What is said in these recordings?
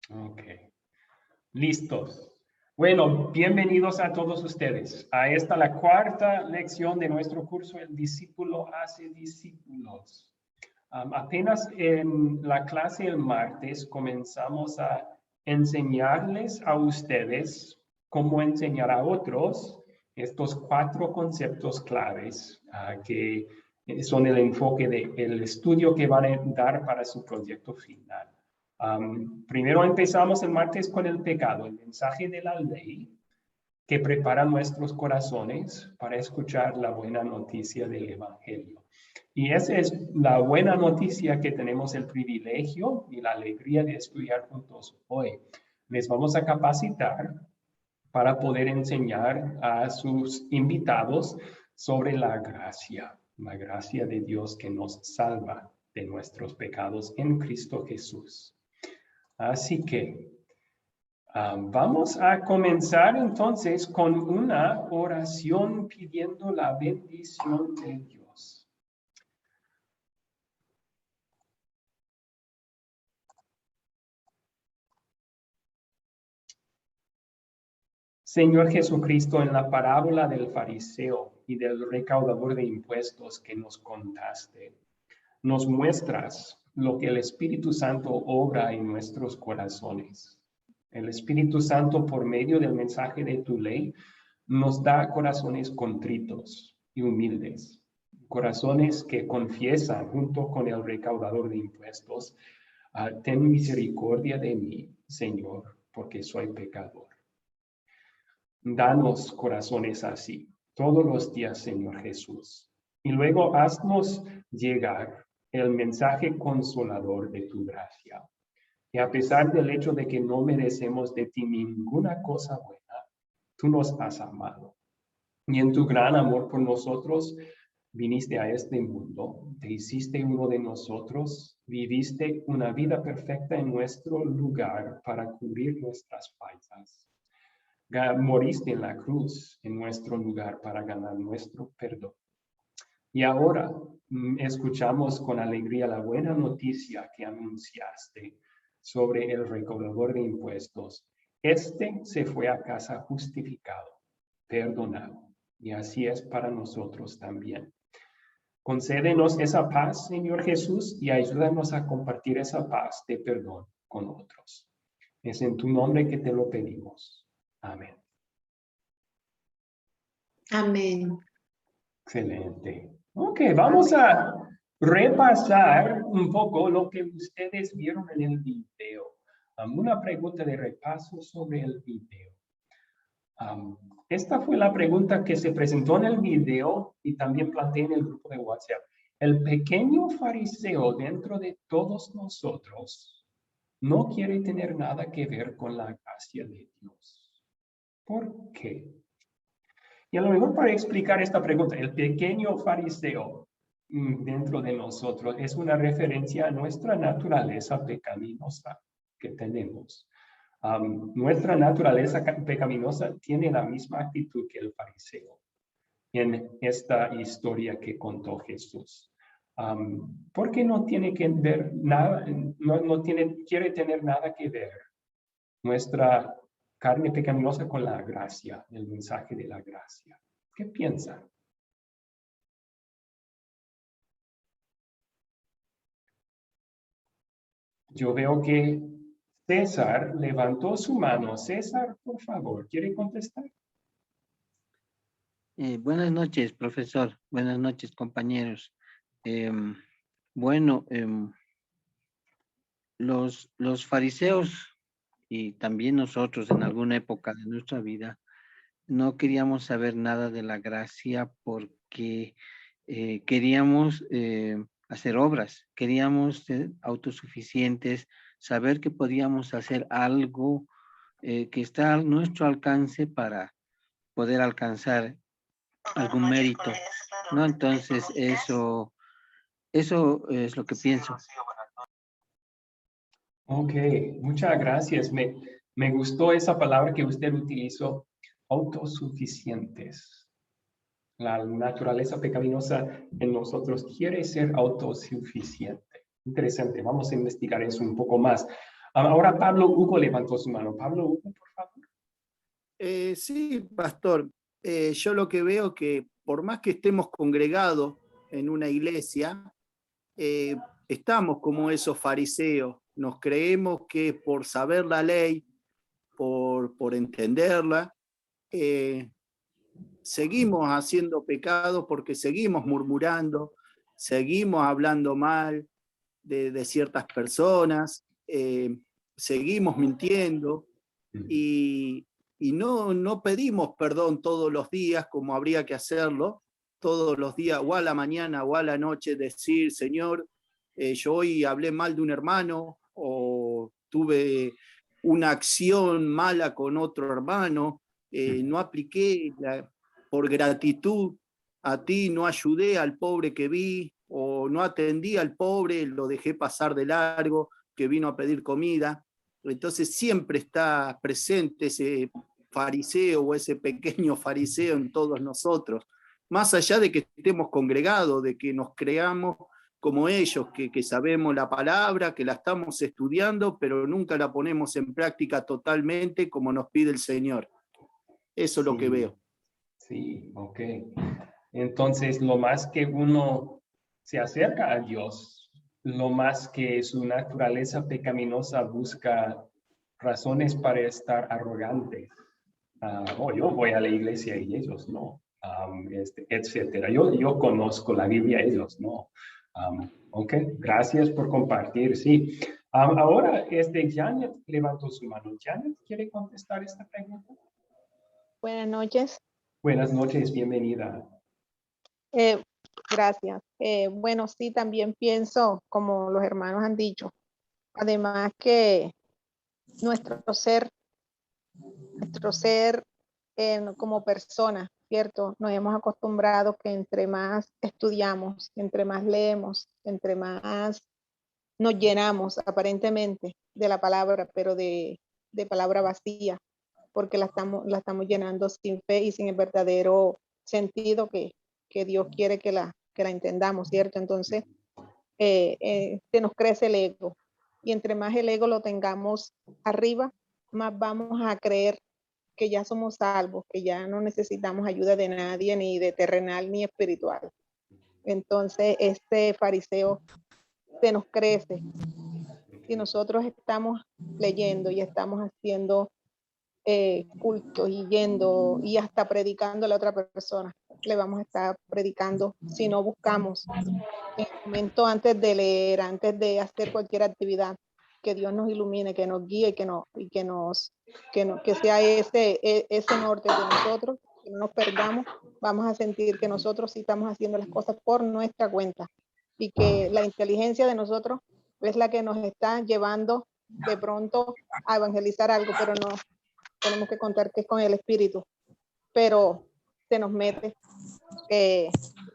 Ok, listos. Bueno, bienvenidos a todos ustedes. A esta la cuarta lección de nuestro curso, El discípulo hace discípulos. Apenas en la clase el martes comenzamos a enseñarles a ustedes cómo enseñar a otros estos 4 conceptos claves que son el enfoque del estudio que van a dar para su proyecto final. Primero empezamos el martes con el pecado, el mensaje de la ley que prepara nuestros corazones para escuchar la buena noticia del Evangelio. Y esa es la buena noticia que tenemos el privilegio y la alegría de estudiar juntos hoy. Les vamos a capacitar para poder enseñar a sus invitados sobre la gracia de Dios que nos salva de nuestros pecados en Cristo Jesús. Así que vamos a comenzar entonces con una oración pidiendo la bendición de Dios. Señor Jesucristo, en la parábola del fariseo y del recaudador de impuestos que nos contaste, nos muestras lo que el Espíritu Santo obra en nuestros corazones. El Espíritu Santo, por medio del mensaje de tu ley, nos da corazones contritos y humildes, corazones que confiesan junto con el recaudador de impuestos, ten misericordia de mí, Señor, porque soy pecador. Danos corazones así todos los días, Señor Jesús. Y luego haznos llegar el mensaje consolador de tu gracia. Que a pesar del hecho de que no merecemos de ti ninguna cosa buena, tú nos has amado. Y en tu gran amor por nosotros, viniste a este mundo, te hiciste uno de nosotros, viviste una vida perfecta en nuestro lugar para cubrir nuestras faltas. Moriste en la cruz en nuestro lugar para ganar nuestro perdón. Y ahora escuchamos con alegría la buena noticia que anunciaste sobre el recaudador de impuestos. Este se fue a casa justificado, perdonado, y así es para nosotros también. Concédenos esa paz, Señor Jesús, y ayúdanos a compartir esa paz de perdón con otros. Es en tu nombre que te lo pedimos. Amén. Amén. Excelente. Ok, vamos a repasar un poco lo que ustedes vieron en el video. Una pregunta de repaso sobre el video. Esta fue la pregunta que se presentó en el video y también planteé en el grupo de WhatsApp. El pequeño fariseo dentro de todos nosotros no quiere tener nada que ver con la gracia de Dios. ¿Por qué? Y a lo mejor para explicar esta pregunta, el pequeño fariseo dentro de nosotros es una referencia a nuestra naturaleza pecaminosa que tenemos. Nuestra naturaleza pecaminosa tiene la misma actitud que el fariseo en esta historia que contó Jesús. Porque no tiene que ver nada, quiere tener nada que ver nuestra carne pecaminosa con la gracia, el mensaje de la gracia. ¿Qué piensan? Yo veo que César levantó su mano. César, por favor, ¿quiere contestar? Buenas noches, profesor. Buenas noches, compañeros. Bueno, los fariseos y también nosotros en alguna época de nuestra vida no queríamos saber nada de la gracia porque queríamos hacer obras, queríamos ser autosuficientes, saber que podíamos hacer algo que está a nuestro alcance para poder alcanzar algún mérito, ¿no? Entonces eso es lo que pienso. Ok, muchas gracias. Me gustó esa palabra que usted utilizó, autosuficientes. La naturaleza pecaminosa en nosotros quiere ser autosuficiente. Interesante, vamos a investigar eso un poco más. Ahora Pablo Hugo levantó su mano. Pablo Hugo, por favor. Sí, pastor. Yo lo que veo que por más que estemos congregados en una iglesia, estamos como esos fariseos. Nos creemos que por saber la ley, por entenderla, seguimos haciendo pecados porque seguimos murmurando, seguimos hablando mal de ciertas personas, seguimos mintiendo y no pedimos perdón todos los días como habría que hacerlo, todos los días o a la mañana o a la noche decir, Señor, yo hoy hablé mal de un hermano o tuve una acción mala con otro hermano, no apliqué por gratitud a ti, no ayudé al pobre que vi o no atendí al pobre, lo dejé pasar de largo, que vino a pedir comida. Entonces siempre está presente ese fariseo o ese pequeño fariseo en todos nosotros, más allá de que estemos congregados, de que nos creamos como ellos, que sabemos la palabra, que la estamos estudiando, pero nunca la ponemos en práctica totalmente como nos pide el Señor. Eso es lo que veo. Sí, ok. Entonces, lo más que uno se acerca a Dios, lo más que su naturaleza pecaminosa busca razones para estar arrogante. Yo voy a la iglesia y ellos no, etcétera. Yo conozco la Biblia, ellos no. Ok, gracias por compartir, sí. Ahora, Janet levantó su mano. Janet, ¿quiere contestar esta pregunta? Buenas noches. Buenas noches, bienvenida. Gracias. Bueno, sí, también pienso, como los hermanos han dicho, además que nuestro ser como persona, ¿cierto? Nos hemos acostumbrado que entre más estudiamos, entre más leemos, entre más nos llenamos aparentemente de la palabra, pero de palabra vacía, porque la estamos llenando sin fe y sin el verdadero sentido que Dios quiere que la entendamos, ¿cierto? Entonces, se nos crece el ego. Y entre más el ego lo tengamos arriba, más vamos a creer que ya somos salvos, que ya no necesitamos ayuda de nadie, ni de terrenal ni espiritual. Entonces, este fariseo se nos crece. Si nosotros estamos leyendo y estamos haciendo cultos y yendo y hasta predicando a la otra persona, le vamos a estar predicando si no buscamos en el momento antes de leer, antes de hacer cualquier actividad, que Dios nos ilumine, que nos guíe, que sea ese norte de nosotros, que no nos perdamos. Vamos a sentir que nosotros sí estamos haciendo las cosas por nuestra cuenta y que la inteligencia de nosotros es la que nos está llevando de pronto a evangelizar algo, pero no tenemos que contar que es con el Espíritu, pero se nos mete,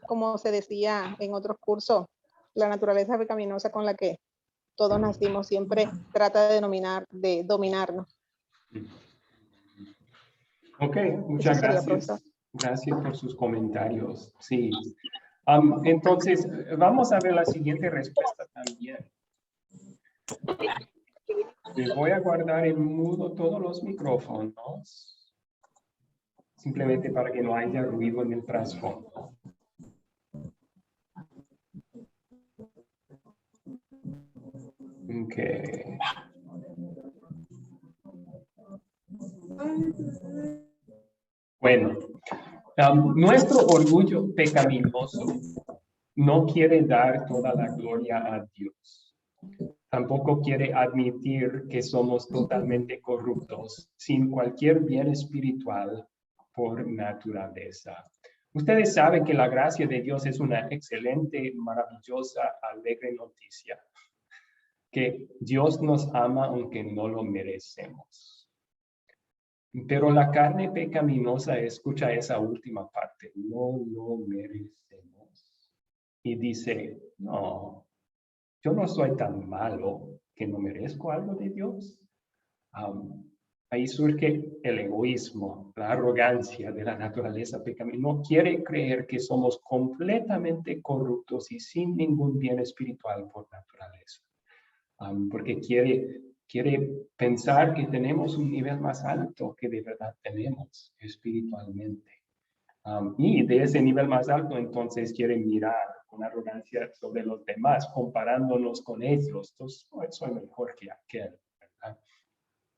como se decía en otros cursos, la naturaleza pecaminosa con la que todos nacimos siempre trata de dominarnos. Ok, muchas gracias. Gracias por sus comentarios. Sí. Entonces, vamos a ver la siguiente respuesta también. Les voy a guardar en mudo todos los micrófonos, simplemente para que no haya ruido en el trasfondo. Okay. Bueno, nuestro orgullo pecaminoso no quiere dar toda la gloria a Dios. Tampoco quiere admitir que somos totalmente corruptos, sin cualquier bien espiritual por naturaleza. Ustedes saben que la gracia de Dios es una excelente, maravillosa, alegre noticia. Que Dios nos ama aunque no lo merecemos. Pero la carne pecaminosa escucha esa última parte, no lo merecemos. Y dice, no, yo no soy tan malo que no merezco algo de Dios. Ahí surge el egoísmo, la arrogancia de la naturaleza pecaminosa. No quiere creer que somos completamente corruptos y sin ningún bien espiritual por naturaleza. Porque quiere quiere pensar que tenemos un nivel más alto que de verdad tenemos espiritualmente. Y de ese nivel más alto, entonces quiere mirar con arrogancia sobre los demás, comparándonos con ellos. Entonces, soy mejor que aquel, ¿verdad?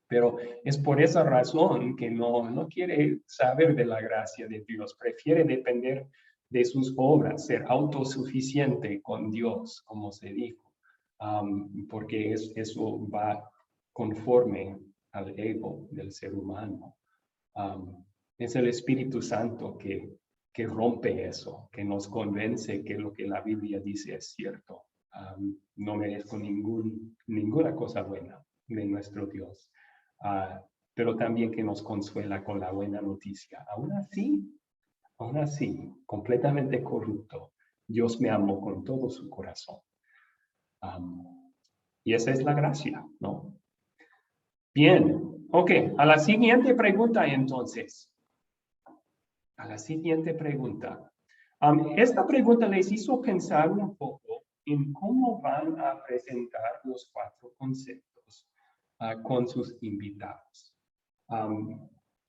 Pero es por esa razón que no quiere saber de la gracia de Dios, prefiere depender de sus obras, ser autosuficiente con Dios, como se dijo, porque eso va conforme al ego del ser humano. Es el Espíritu Santo que rompe eso, que nos convence que lo que la Biblia dice es cierto. No merezco ninguna cosa buena de nuestro Dios. Pero también que nos consuela con la buena noticia. Aún así, completamente corrupto, Dios me amó con todo su corazón. Y esa es la gracia, ¿no? Bien, ok, a la siguiente pregunta entonces. A la siguiente pregunta. Esta pregunta les hizo pensar un poco en cómo van a presentar los 4 conceptos con sus invitados.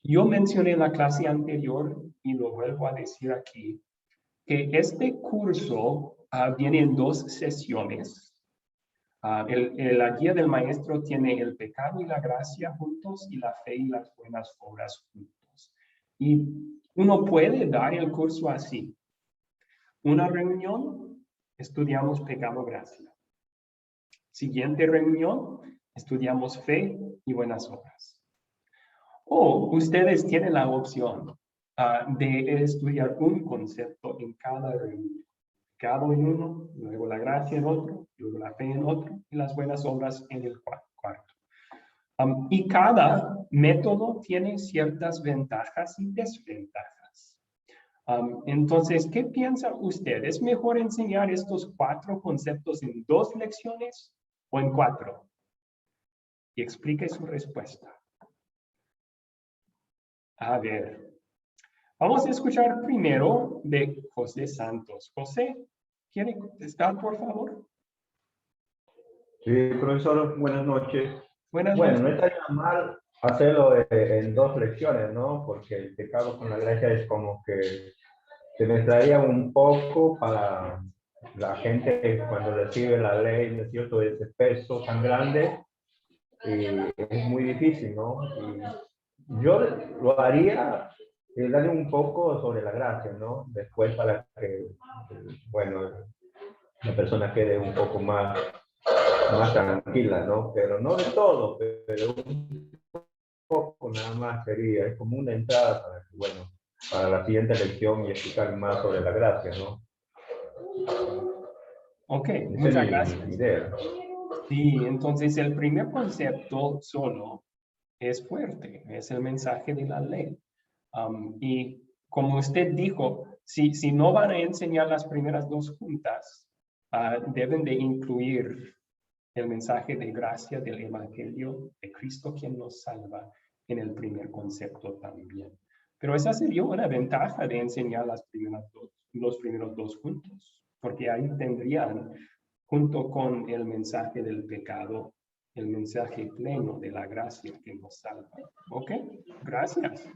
Yo mencioné en la clase anterior y lo vuelvo a decir aquí, que este curso viene en 2 sesiones. La guía del maestro tiene el pecado y la gracia juntos y la fe y las buenas obras juntos. Y uno puede dar el curso así. Una reunión, estudiamos pecado, gracia. Siguiente reunión, estudiamos fe y buenas obras. O ustedes tienen la opción de estudiar un concepto en cada reunión. Pecado en uno, luego la gracia en otro, luego la fe en otro y las buenas obras en el cuarto. Y cada método tiene ciertas ventajas y desventajas. Entonces, ¿qué piensa usted? ¿Es mejor enseñar estos 4 conceptos en 2 lecciones o en 4? Y explique su respuesta. A ver, vamos a escuchar primero de José Santos. José, ¿quiere contestar, por favor? Sí, profesor, buenas noches. Buenas Bueno, no noches. estaría mal hacerlo en 2 lecciones, ¿no? Porque el pecado con la gracia es como que se mezclaría un poco para la gente cuando recibe la ley, ¿no es cierto? Ese peso tan grande y es muy difícil, ¿no? Y yo lo haría darle un poco sobre la gracia, ¿no? Después para que, bueno, la persona quede un poco más tranquila, ¿no? Pero no de todo, pero un poco nada más sería, es como una entrada para que, bueno, para la siguiente lección y explicar más sobre la gracia, ¿no? Ok, Esa muchas es gracias. mi idea. Sí, entonces el primer concepto solo es fuerte, es el mensaje de la ley. Y como usted dijo, si no van a enseñar las primeras 2 juntas, deben de incluir el mensaje de gracia del Evangelio de Cristo quien nos salva en el primer concepto también. Pero esa sería una ventaja de enseñar los primeros dos juntos, porque ahí tendrían, junto con el mensaje del pecado, el mensaje pleno de la gracia que nos salva. ¿Ok? Gracias.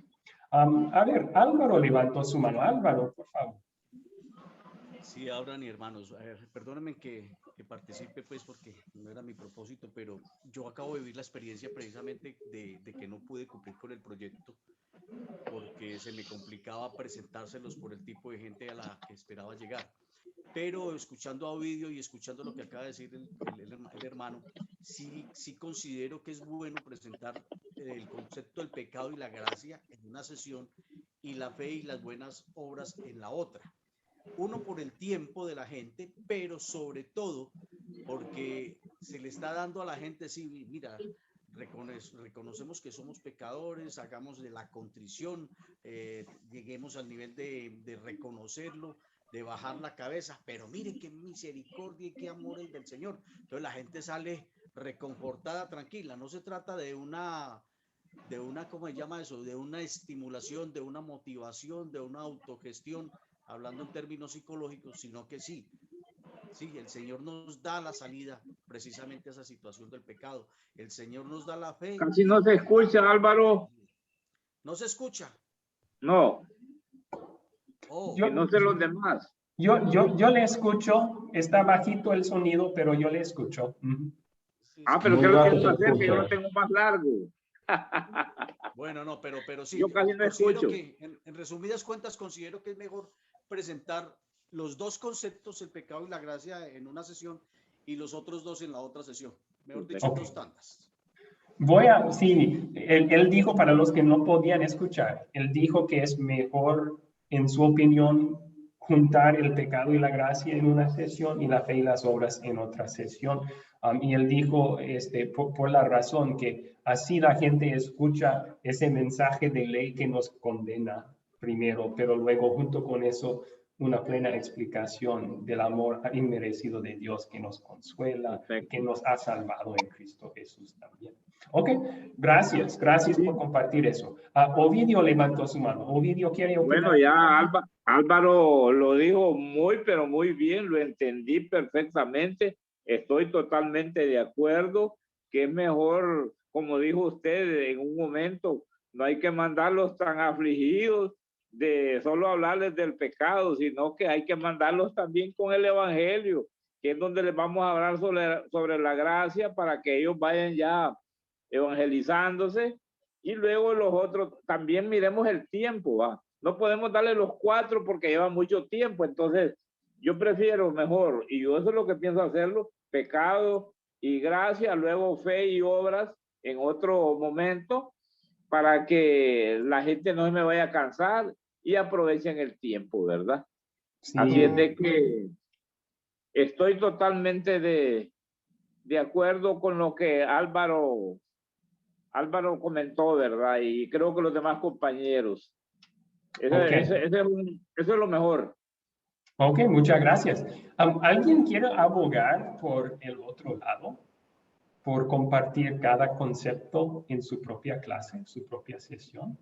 A ver, Álvaro levantó su mano. Álvaro, por favor. Sí, Abraham y hermanos, perdónenme que participe pues porque no era mi propósito, pero yo acabo de vivir la experiencia precisamente de que no pude cumplir con el proyecto porque se me complicaba presentárselos por el tipo de gente a la que esperaba llegar. Pero escuchando a Ovidio y escuchando lo que acaba de decir el hermano, sí considero que es bueno presentar el concepto del pecado y la gracia en una sesión y la fe y las buenas obras en la otra. Uno, por el tiempo de la gente, pero sobre todo porque se le está dando a la gente, sí, mira, reconocemos que somos pecadores, hagamos de la contrición, lleguemos al nivel de reconocerlo, de bajar la cabeza, pero mire qué misericordia y qué amor el del Señor. Entonces la gente sale reconfortada, tranquila. No se trata de una, ¿cómo se llama eso? De una estimulación, de una motivación, de una autogestión, hablando en términos psicológicos, sino que sí, Sí, el Señor nos da la salida precisamente a esa situación del pecado. El Señor nos da la fe. Casi no se escucha, Álvaro. ¿No se escucha? No, Oh, que no sé los demás. Yo le escucho, está bajito el sonido, pero yo le escucho. Ujú. sí, Ah, sí. pero Muy ¿qué es lo que bajo yo se hacer? Que yo lo escucha. tengo más largo. Bueno, no, pero sí, Yo casi no considero escucho. que, en resumidas cuentas, considero que es mejor presentar los dos conceptos, el pecado y la gracia, en una sesión y los otros dos en la otra sesión. Mejor dicho, en Ok. dos tandas. Sí, él dijo para los que no podían escuchar, él dijo que es mejor, en su opinión, juntar el pecado y la gracia en una sesión y la fe y las obras en otra sesión. Y él dijo, por la razón que así la gente escucha ese mensaje de ley que nos condena primero, pero luego junto con eso una plena explicación del amor inmerecido de Dios que nos consuela y que nos ha salvado en Cristo Jesús también. Ok, gracias por compartir eso. Ovidio levantó su mano. Ovidio quiere opinar. Bueno, ya Álvaro lo dijo muy, pero muy bien, lo entendí perfectamente. Estoy totalmente de acuerdo que es mejor, como dijo usted en un momento, no hay que mandarlos tan afligidos de solo hablarles del pecado, sino que hay que mandarlos también con el evangelio, que es donde les vamos a hablar sobre la gracia para que ellos vayan ya evangelizándose. Y luego los otros, también miremos el tiempo, ¿va? No podemos darle los 4 porque lleva mucho tiempo, entonces yo prefiero mejor, y yo eso es lo que pienso hacerlo, pecado y gracia, luego fe y obras en otro momento, para que la gente no me vaya a cansar y aprovechen el tiempo, ¿verdad? Sí. Así es de que estoy totalmente de acuerdo con lo que Álvaro comentó, ¿verdad? Y creo que los demás compañeros. Eso es lo mejor. Ok, muchas gracias. ¿Alguien quiere abogar por el otro lado? Por compartir cada concepto en su propia clase, en su propia sesión.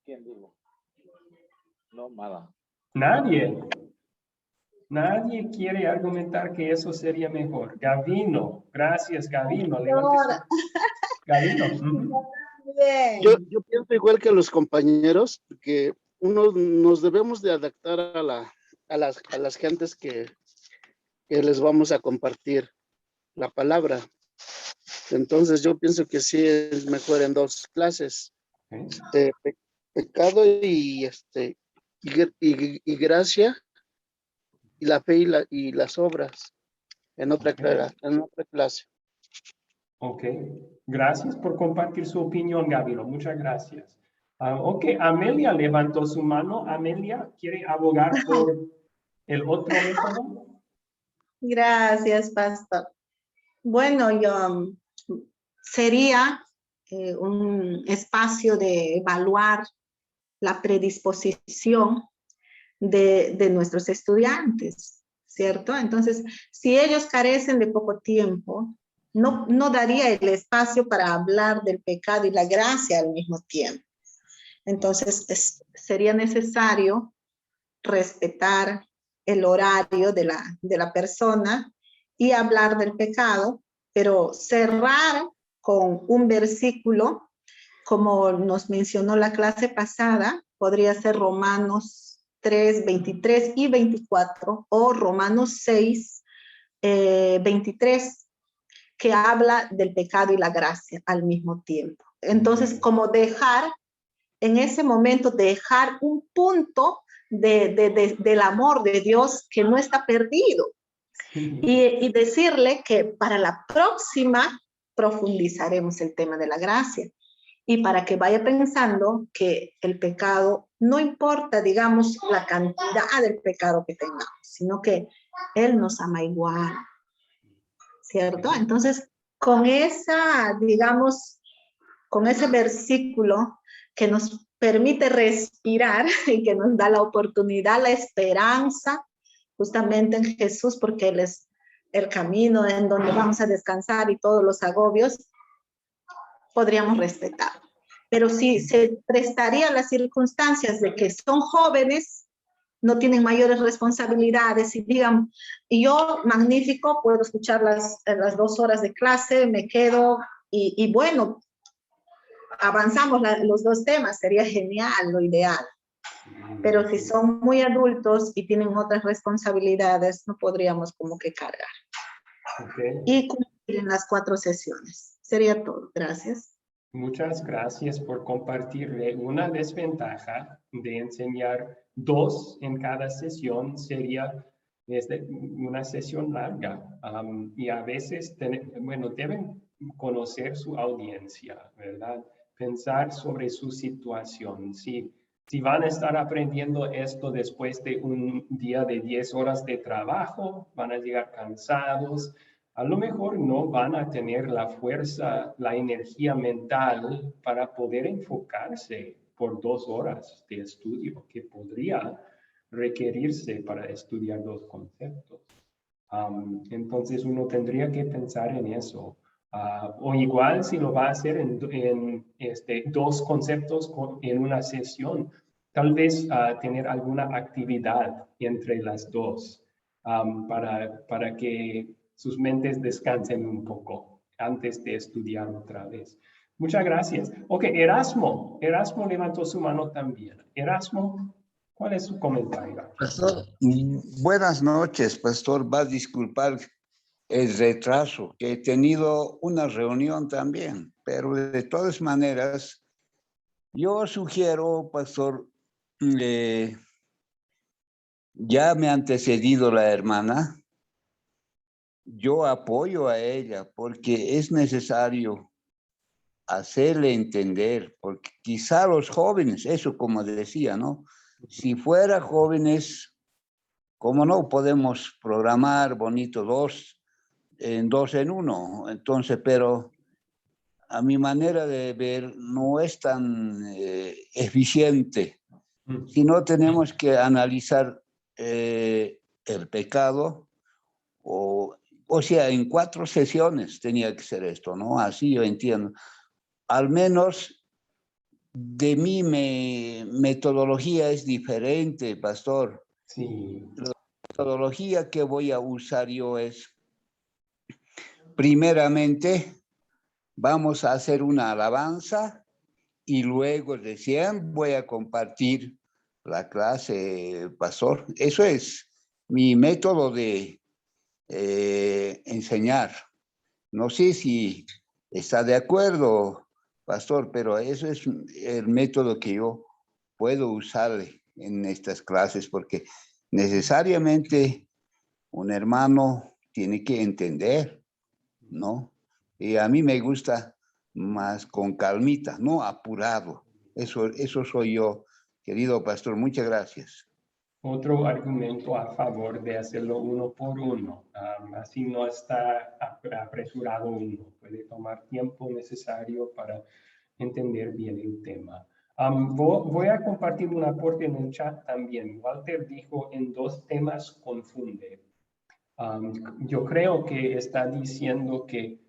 ¿Quién dijo? No, mala. Nadie quiere argumentar que eso sería mejor. Gavino, gracias Gavino. Gavino. Yo pienso igual que los compañeros, que nos debemos de adaptar a las gentes que les vamos a compartir la palabra. Entonces yo pienso que sí es mejor en 2 clases, pecado y gracia, y la fe y las obras en otra clase. Ok, gracias por compartir su opinión, Gavino. Muchas gracias. Ok, Amelia levantó su mano. Amelia, ¿quiere abogar por el otro método? Gracias, pastor. Bueno, sería un espacio de evaluar la predisposición de nuestros estudiantes, ¿cierto? Entonces, si ellos carecen de poco tiempo, no daría el espacio para hablar del pecado y la gracia al mismo tiempo. Entonces, sería necesario respetar el horario de la persona y hablar del pecado, pero cerrar con un versículo, como nos mencionó la clase pasada, podría ser Romanos 3, 23 y 24, o Romanos 6, 23, que habla del pecado y la gracia al mismo tiempo. Entonces, como en ese momento, dejar un punto del amor de Dios que no está perdido. Y decirle que para la próxima profundizaremos el tema de la gracia. Y para que vaya pensando que el pecado, no importa, digamos, la cantidad del pecado que tengamos, sino que Él nos ama igual, ¿cierto? Entonces, con digamos, con ese versículo que nos permite respirar y que nos da la oportunidad, la esperanza, justamente en Jesús, porque Él es el camino en donde vamos a descansar y todos los agobios, podríamos respetar. pero si se prestaría las circunstancias de que son jóvenes, no tienen mayores responsabilidades y digan, y yo, magnífico, puedo escuchar las 2 horas de clase, me quedo y bueno, avanzamos los 2 temas, sería genial, lo ideal. Pero si son muy adultos y tienen otras responsabilidades, no podríamos como que cargar. Okay. Y cumplir en las 4 sesiones. Sería todo. Gracias. Muchas gracias por compartirle. Una desventaja de enseñar 2 en cada sesión sería una sesión larga. Y a veces, deben conocer su audiencia, ¿verdad? Pensar sobre su situación. Si van a estar aprendiendo esto después de un día de 10 horas de trabajo, van a llegar cansados, a lo mejor no van a tener la fuerza, la energía mental para poder enfocarse por 2 horas de estudio que podría requerirse para estudiar 2 conceptos. Entonces uno tendría que pensar en eso. O igual si lo va a hacer en 2 conceptos en una sesión, tal vez tener alguna actividad entre las 2 para que sus mentes descansen un poco antes de estudiar otra vez. Muchas gracias. Ok, Erasmo levantó su mano también. Erasmo, ¿cuál es su comentario? Pastor, buenas noches, pastor. Va a disculpar el retraso, que he tenido una reunión también, pero de todas maneras, yo sugiero, pastor, ya me ha antecedido la hermana, yo apoyo a ella porque es necesario hacerle entender, porque quizá los jóvenes, eso como decía, ¿no? Si fuera jóvenes, ¿cómo no? Podemos programar bonito 2 en 1. Entonces, pero a mi manera de ver no es tan eficiente. Si no tenemos que analizar el pecado, o sea, en 4 sesiones tenía que ser esto, ¿no? Así yo entiendo. Al menos de mi metodología es diferente, pastor. Sí. La metodología que voy a usar yo es, primeramente, vamos a hacer una alabanza y luego recién voy a compartir la clase, pastor. Eso es mi método de enseñar. No sé si está de acuerdo, pastor, pero eso es el método que yo puedo usar en estas clases, porque necesariamente un hermano tiene que entender, ¿no? Y a mí me gusta más con calmita, no apurado. Eso soy yo, querido pastor. Muchas gracias. Otro argumento a favor de hacerlo 1 por 1. Así no está apresurado uno. Puede tomar tiempo necesario para entender bien el tema. Voy a compartir un aporte en el chat también. Walter dijo, en 2 temas confunde. Yo creo que está diciendo que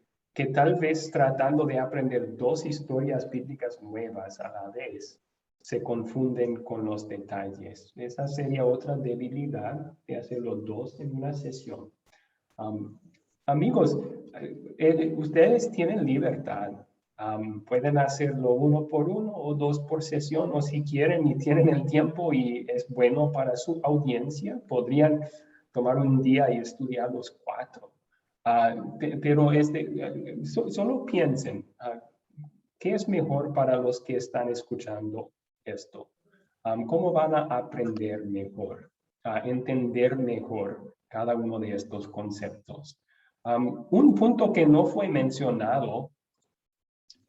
tal vez tratando de aprender 2 historias bíblicas nuevas a la vez, se confunden con los detalles. Esa sería otra debilidad de hacerlo 2 en una sesión. Amigos, ustedes tienen libertad. Pueden hacerlo 1 por 1 o 2 por sesión, o si quieren y tienen el tiempo y es bueno para su audiencia, podrían tomar un día y estudiar los 4. Pero solo piensen, ¿qué es mejor para los que están escuchando esto? ¿Cómo van a aprender mejor, a entender mejor cada uno de estos conceptos? Un punto que no fue mencionado,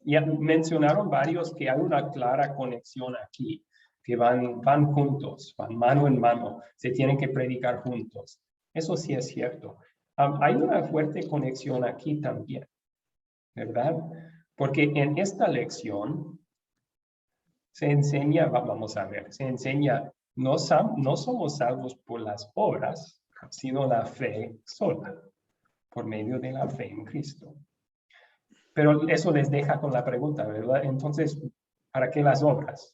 ya mencionaron varios que hay una clara conexión aquí, que van juntos, van mano en mano, se tienen que predicar juntos. Eso sí es cierto. Hay una fuerte conexión aquí también, ¿verdad? Porque en esta lección se enseña, vamos a ver, se enseña, no somos salvos por las obras, sino la fe sola, por medio de la fe en Cristo. Pero eso les deja con la pregunta, ¿verdad? Entonces, ¿Para qué las obras?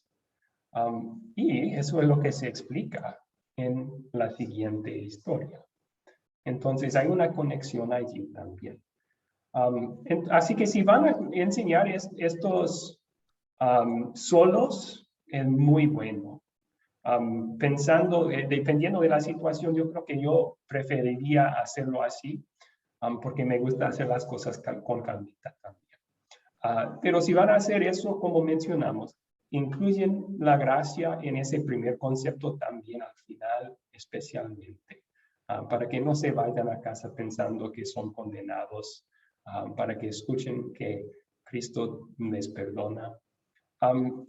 Y eso es lo que se explica en la siguiente historia. Entonces hay una conexión allí también. Así que si van a enseñar estos solos, es muy bueno. Pensando, dependiendo de la situación, yo creo que yo preferiría hacerlo así, porque me gusta hacer las cosas con calmita también. Pero si van a hacer eso, como mencionamos, incluyen la gracia en ese primer concepto también al final, especialmente, para que no se vayan a casa pensando que son condenados, para que escuchen que Cristo les perdona.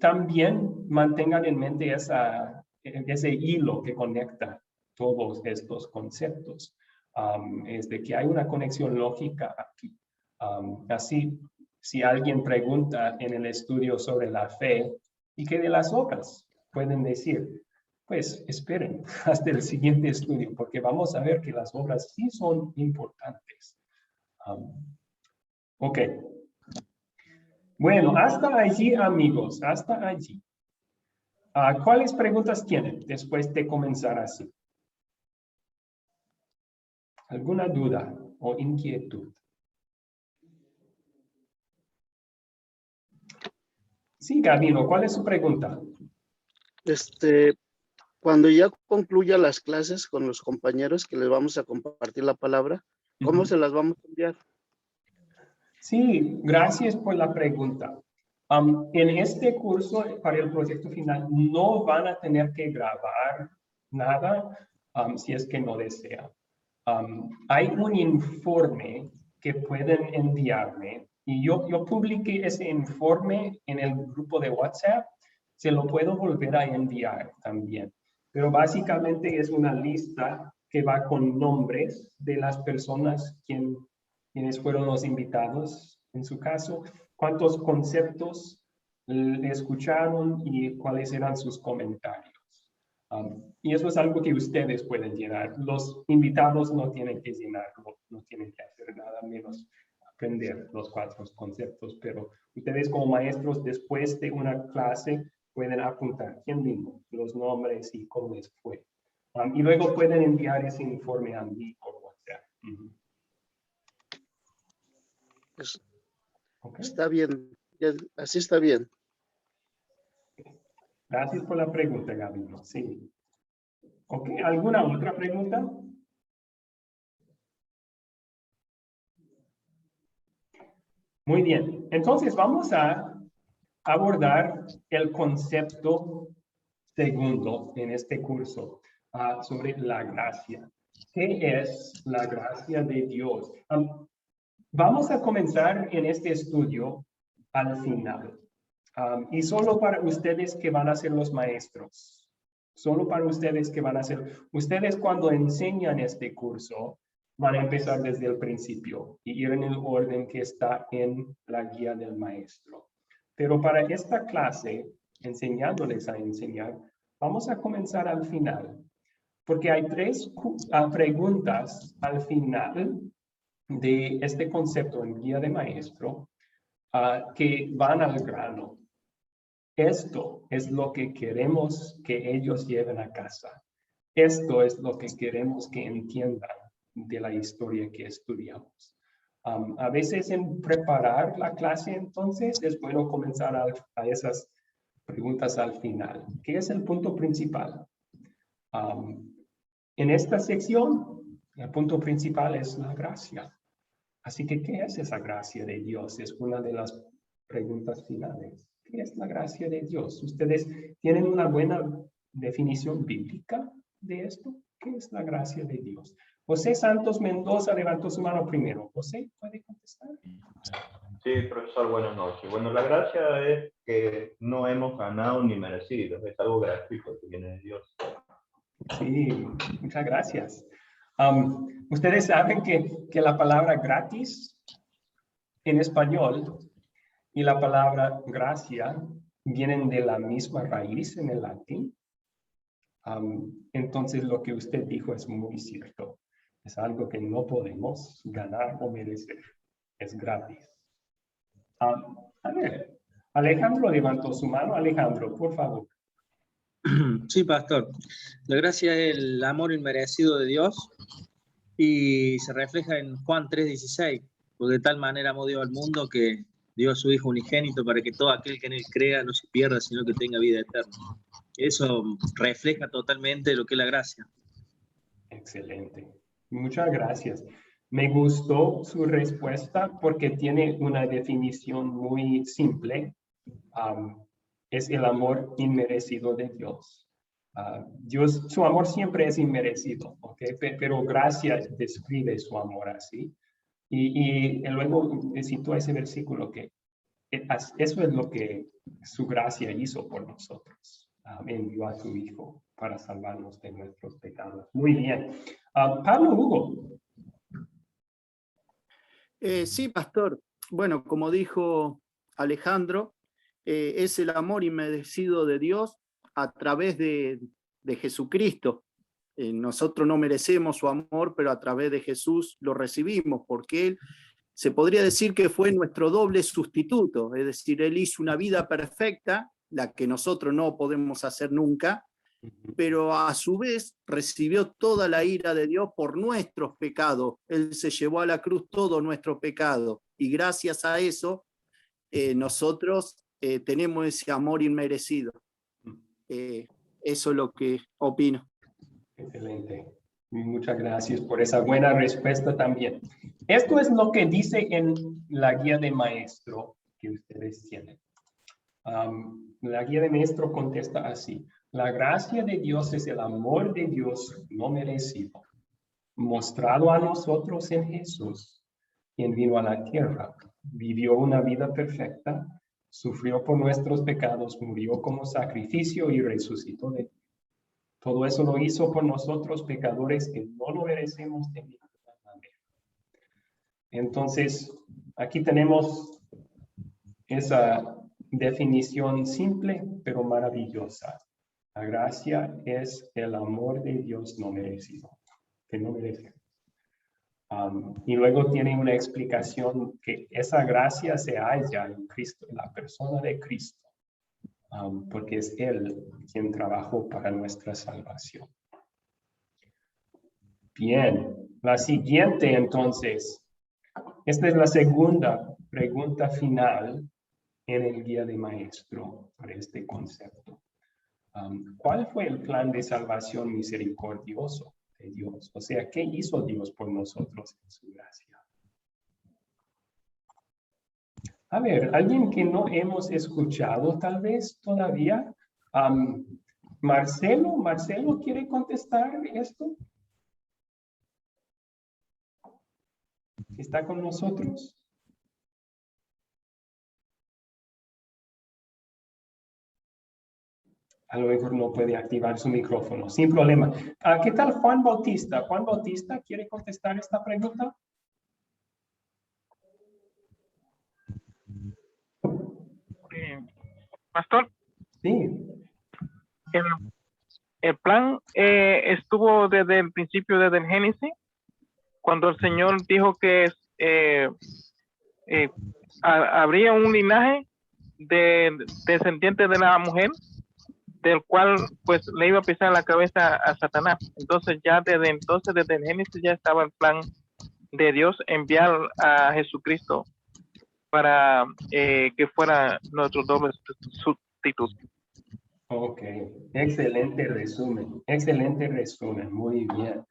También mantengan en mente ese hilo que conecta todos estos conceptos. Es de que hay una conexión lógica aquí. Así, si alguien pregunta en el estudio sobre la fe y que de las obras, pueden decir, pues esperen hasta el siguiente estudio, porque vamos a ver que las obras sí son importantes. Ok. Bueno, hasta allí, amigos, hasta allí. ¿Cuáles preguntas tienen después de comenzar así? ¿Alguna duda o inquietud? Sí, Gabino, ¿cuál es su pregunta? Cuando ya concluya las clases con los compañeros que les vamos a compartir la palabra, ¿cómo se las vamos a enviar? Sí, gracias por la pregunta. En este curso, para el proyecto final, no van a tener que grabar nada si es que no desean. Hay un informe que pueden enviarme y yo publiqué ese informe en el grupo de WhatsApp. Se lo puedo volver a enviar también. Pero básicamente es una lista que va con nombres de las personas quienes fueron los invitados, en su caso, cuántos conceptos escucharon y cuáles eran sus comentarios. Y eso es algo que ustedes pueden llenar. Los invitados no tienen que llenarlo, no tienen que hacer nada menos aprender los 4 conceptos, pero ustedes como maestros después de una clase pueden apuntar quién vino, los nombres y cómo les fue. Y luego pueden enviar ese informe a mí por WhatsApp. Pues, okay. Está bien, así está bien. Gracias por la pregunta, Gabino. Sí. Ok, ¿alguna otra pregunta? Muy bien, entonces vamos a abordar el concepto segundo en este curso sobre la gracia. ¿Qué es la gracia de Dios? Vamos a comenzar en este estudio al final. Y solo para ustedes que van a ser los maestros. Solo para ustedes que van a ser. Ustedes cuando enseñan este curso van a empezar desde el principio y ir en el orden que está en la guía del maestro. Pero para esta clase, enseñándoles a enseñar, vamos a comenzar al final. Porque hay 3 preguntas al final de este concepto en guía de maestro que van al grano. Esto es lo que queremos que ellos lleven a casa. Esto es lo que queremos que entiendan de la historia que estudiamos. A veces en preparar la clase, entonces, es bueno comenzar a esas preguntas al final. ¿Qué es el punto principal? En esta sección, el punto principal es la gracia. Así que, ¿qué es esa gracia de Dios? Es una de las preguntas finales. ¿Qué es la gracia de Dios? ¿Ustedes tienen una buena definición bíblica de esto? ¿Qué es la gracia de Dios? José Santos Mendoza levantó su mano primero. José, ¿puede contestar? Sí, profesor, buenas noches. Bueno, la gracia es que no hemos ganado ni merecido. Es algo gratuito que viene de Dios. Sí, muchas gracias. Ustedes saben que la palabra gratis en español y la palabra gracia vienen de la misma raíz en el latín. Entonces lo que usted dijo es muy cierto. Es algo que no podemos ganar o merecer. Es gratis. A ver, Alejandro levantó su mano. Alejandro, por favor. Sí, pastor. La gracia es el amor inmerecido de Dios y se refleja en Juan 3:16. Porque de tal manera amó Dios al mundo que dio a su Hijo unigénito para que todo aquel que en él crea no se pierda, sino que tenga vida eterna. Eso refleja totalmente lo que es la gracia. Excelente. Muchas gracias. Me gustó su respuesta porque tiene una definición muy simple. Es el amor inmerecido de Dios. Dios, su amor siempre es inmerecido, ¿ok? Pero gracia describe su amor así. Y luego cito ese versículo que eso es lo que su gracia hizo por nosotros. Envió a su Hijo para salvarnos de nuestros pecados. Muy bien. Pablo Hugo. Sí, pastor. Bueno, como dijo Alejandro, es el amor inmerecido de Dios a través de Jesucristo. Nosotros no merecemos su amor, pero a través de Jesús lo recibimos, porque Él se podría decir que fue nuestro doble sustituto, es decir, Él hizo una vida perfecta, la que nosotros no podemos hacer nunca, pero a su vez recibió toda la ira de Dios por nuestros pecados. Él se llevó a la cruz todo nuestro pecado, y gracias a eso nosotros tenemos ese amor inmerecido. Eso es lo que opino. Excelente. Muchas gracias por esa buena respuesta también. Esto es lo que dice en la guía de maestro que ustedes tienen. La guía de maestro contesta así: la gracia de Dios es el amor de Dios no merecido, mostrado a nosotros en Jesús, quien vino a la tierra, vivió una vida perfecta, sufrió por nuestros pecados, murió como sacrificio y resucitó de todo eso lo hizo por nosotros, pecadores que no lo merecemos de ninguna manera. Entonces, aquí tenemos esa definición simple, pero maravillosa. La gracia es el amor de Dios no merecido, que no merecemos. Y luego tiene una explicación que esa gracia se halla en Cristo, en la persona de Cristo. Porque es Él quien trabajó para nuestra salvación. Bien, la siguiente entonces. Esta es la segunda pregunta final en el guía de maestro para este concepto. ¿Cuál fue el plan de salvación misericordioso de Dios? O sea, ¿qué hizo Dios por nosotros en su gracia? A ver, alguien que no hemos escuchado tal vez todavía. Marcelo, ¿quiere contestar esto? ¿Está con nosotros? A lo mejor no puede activar su micrófono, sin problema. ¿Qué tal Juan Bautista? ¿Juan Bautista quiere contestar esta pregunta? Pastor. Sí. El plan estuvo desde el principio, desde el Génesis, cuando el Señor dijo que habría un linaje de descendientes de la mujer, del cual pues le iba a pisar la cabeza a Satanás. Entonces desde el Génesis ya estaba el plan de Dios enviar a Jesucristo para que fuera nuestro doble sustituto. Ok, excelente resumen, muy bien.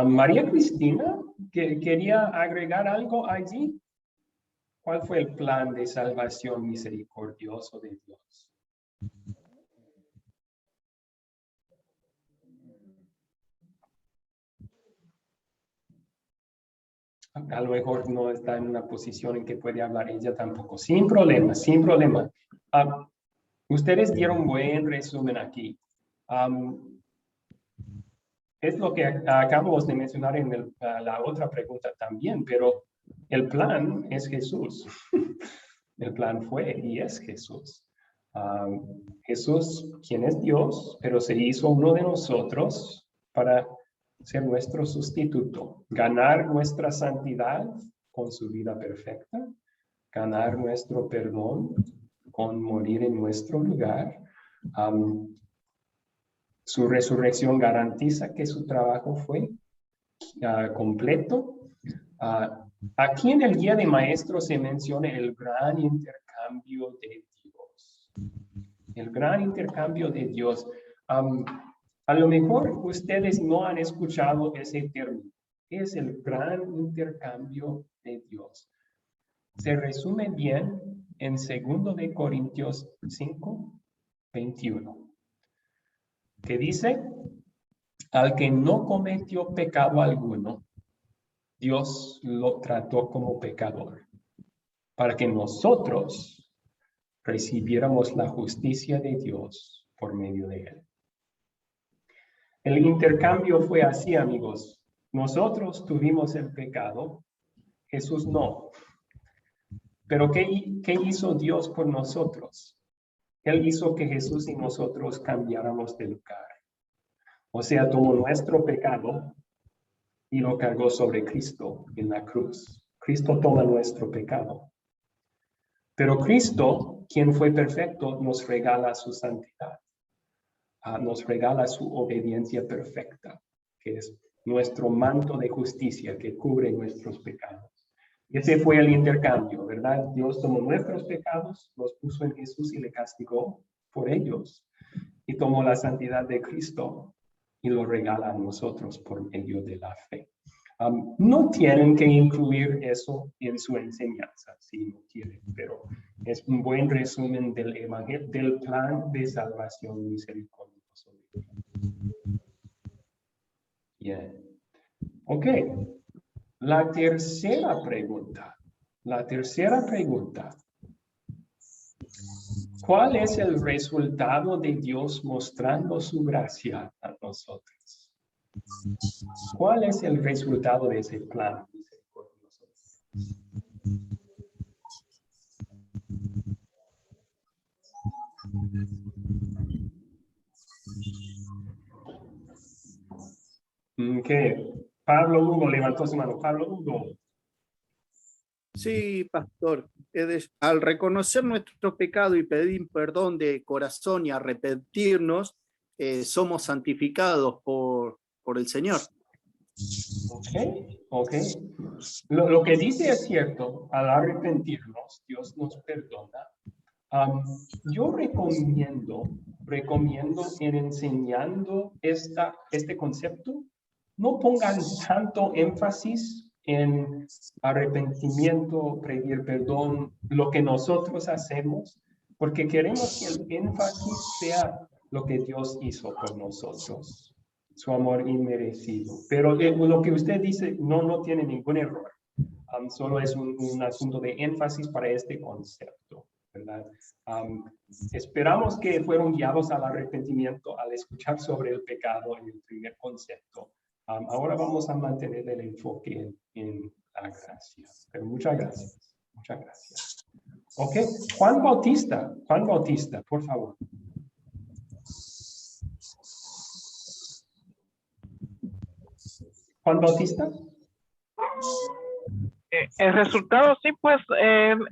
María Cristina, ¿quería agregar algo allí? ¿Cuál fue el plan de salvación misericordioso de Dios? A lo mejor no está en una posición en que puede hablar ella tampoco. Sin problema, sin problema. Ustedes dieron buen resumen aquí. Es lo que acabamos de mencionar en la otra pregunta también, pero el plan es Jesús. El plan fue y es Jesús. Jesús, quien es Dios, pero se hizo uno de nosotros para ser nuestro sustituto, ganar nuestra santidad con su vida perfecta, ganar nuestro perdón con morir en nuestro lugar. Su resurrección garantiza que su trabajo fue completo. Aquí en el guía de maestros se menciona el gran intercambio de Dios. El gran intercambio de Dios. A lo mejor ustedes no han escuchado ese término. Es el gran intercambio de Dios. Se resume bien en 2 de Corintios 5, 21. Que dice, al que no cometió pecado alguno, Dios lo trató como pecador, para que nosotros recibiéramos la justicia de Dios por medio de él. El intercambio fue así, amigos. Nosotros tuvimos el pecado, Jesús no. Pero ¿qué hizo Dios por nosotros? Él hizo que Jesús y nosotros cambiáramos de lugar. O sea, tomó nuestro pecado y lo cargó sobre Cristo en la cruz. Cristo toma nuestro pecado. Pero Cristo, quien fue perfecto, nos regala su santidad. Nos regala su obediencia perfecta, que es nuestro manto de justicia que cubre nuestros pecados. Ese fue el intercambio, ¿verdad? Dios tomó nuestros pecados, los puso en Jesús y le castigó por ellos. Y tomó la santidad de Cristo y lo regala a nosotros por medio de la fe. No tienen que incluir eso en su enseñanza, si no quieren, pero es un buen resumen del evangelio, del plan de salvación misericordioso. Bien. Ok. La tercera pregunta. ¿Cuál es el resultado de Dios mostrando su gracia a nosotros? ¿Cuál es el resultado de ese plan misericordioso? Okay. Pablo Hugo levantó su mano. Pablo Hugo. Sí, pastor. Al reconocer nuestro pecado y pedir perdón de corazón y arrepentirnos, somos santificados por el Señor. Ok. Lo que dice es cierto. Al arrepentirnos, Dios nos perdona. Yo recomiendo en enseñando este concepto, no pongan tanto énfasis en arrepentimiento, pedir perdón, lo que nosotros hacemos, porque queremos que el énfasis sea lo que Dios hizo por nosotros, su amor inmerecido. Pero lo que usted dice no tiene ningún error. Solo es un asunto de énfasis para este concepto, ¿verdad? Esperamos que fueron guiados al arrepentimiento al escuchar sobre el pecado en el primer concepto. Ahora vamos a mantener el enfoque en la gracia. Pero muchas gracias. Ok, Juan Bautista, por favor. Juan Bautista. El resultado, sí, pues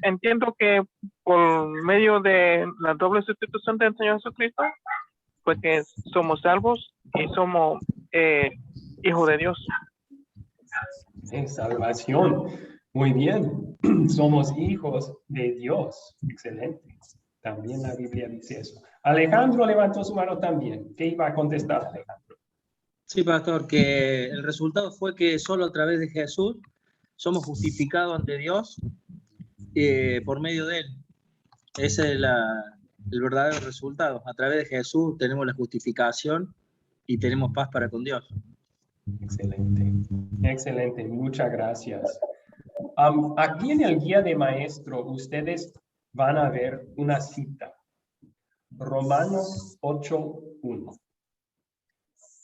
entiendo que por medio de la doble sustitución del Señor Jesucristo, pues que somos salvos y somos hijos de Dios. Salvación. Muy bien. Somos hijos de Dios. Excelente. También la Biblia dice eso. Alejandro levantó su mano también. ¿Qué iba a contestar, Alejandro? Sí, pastor, que el resultado fue que solo a través de Jesús somos justificados ante Dios por medio de él. Ese es el verdadero resultado. A través de Jesús tenemos la justificación y tenemos paz para con Dios. Excelente. Muchas gracias. Aquí en el guía de maestro, ustedes van a ver una cita. Romanos 8:1.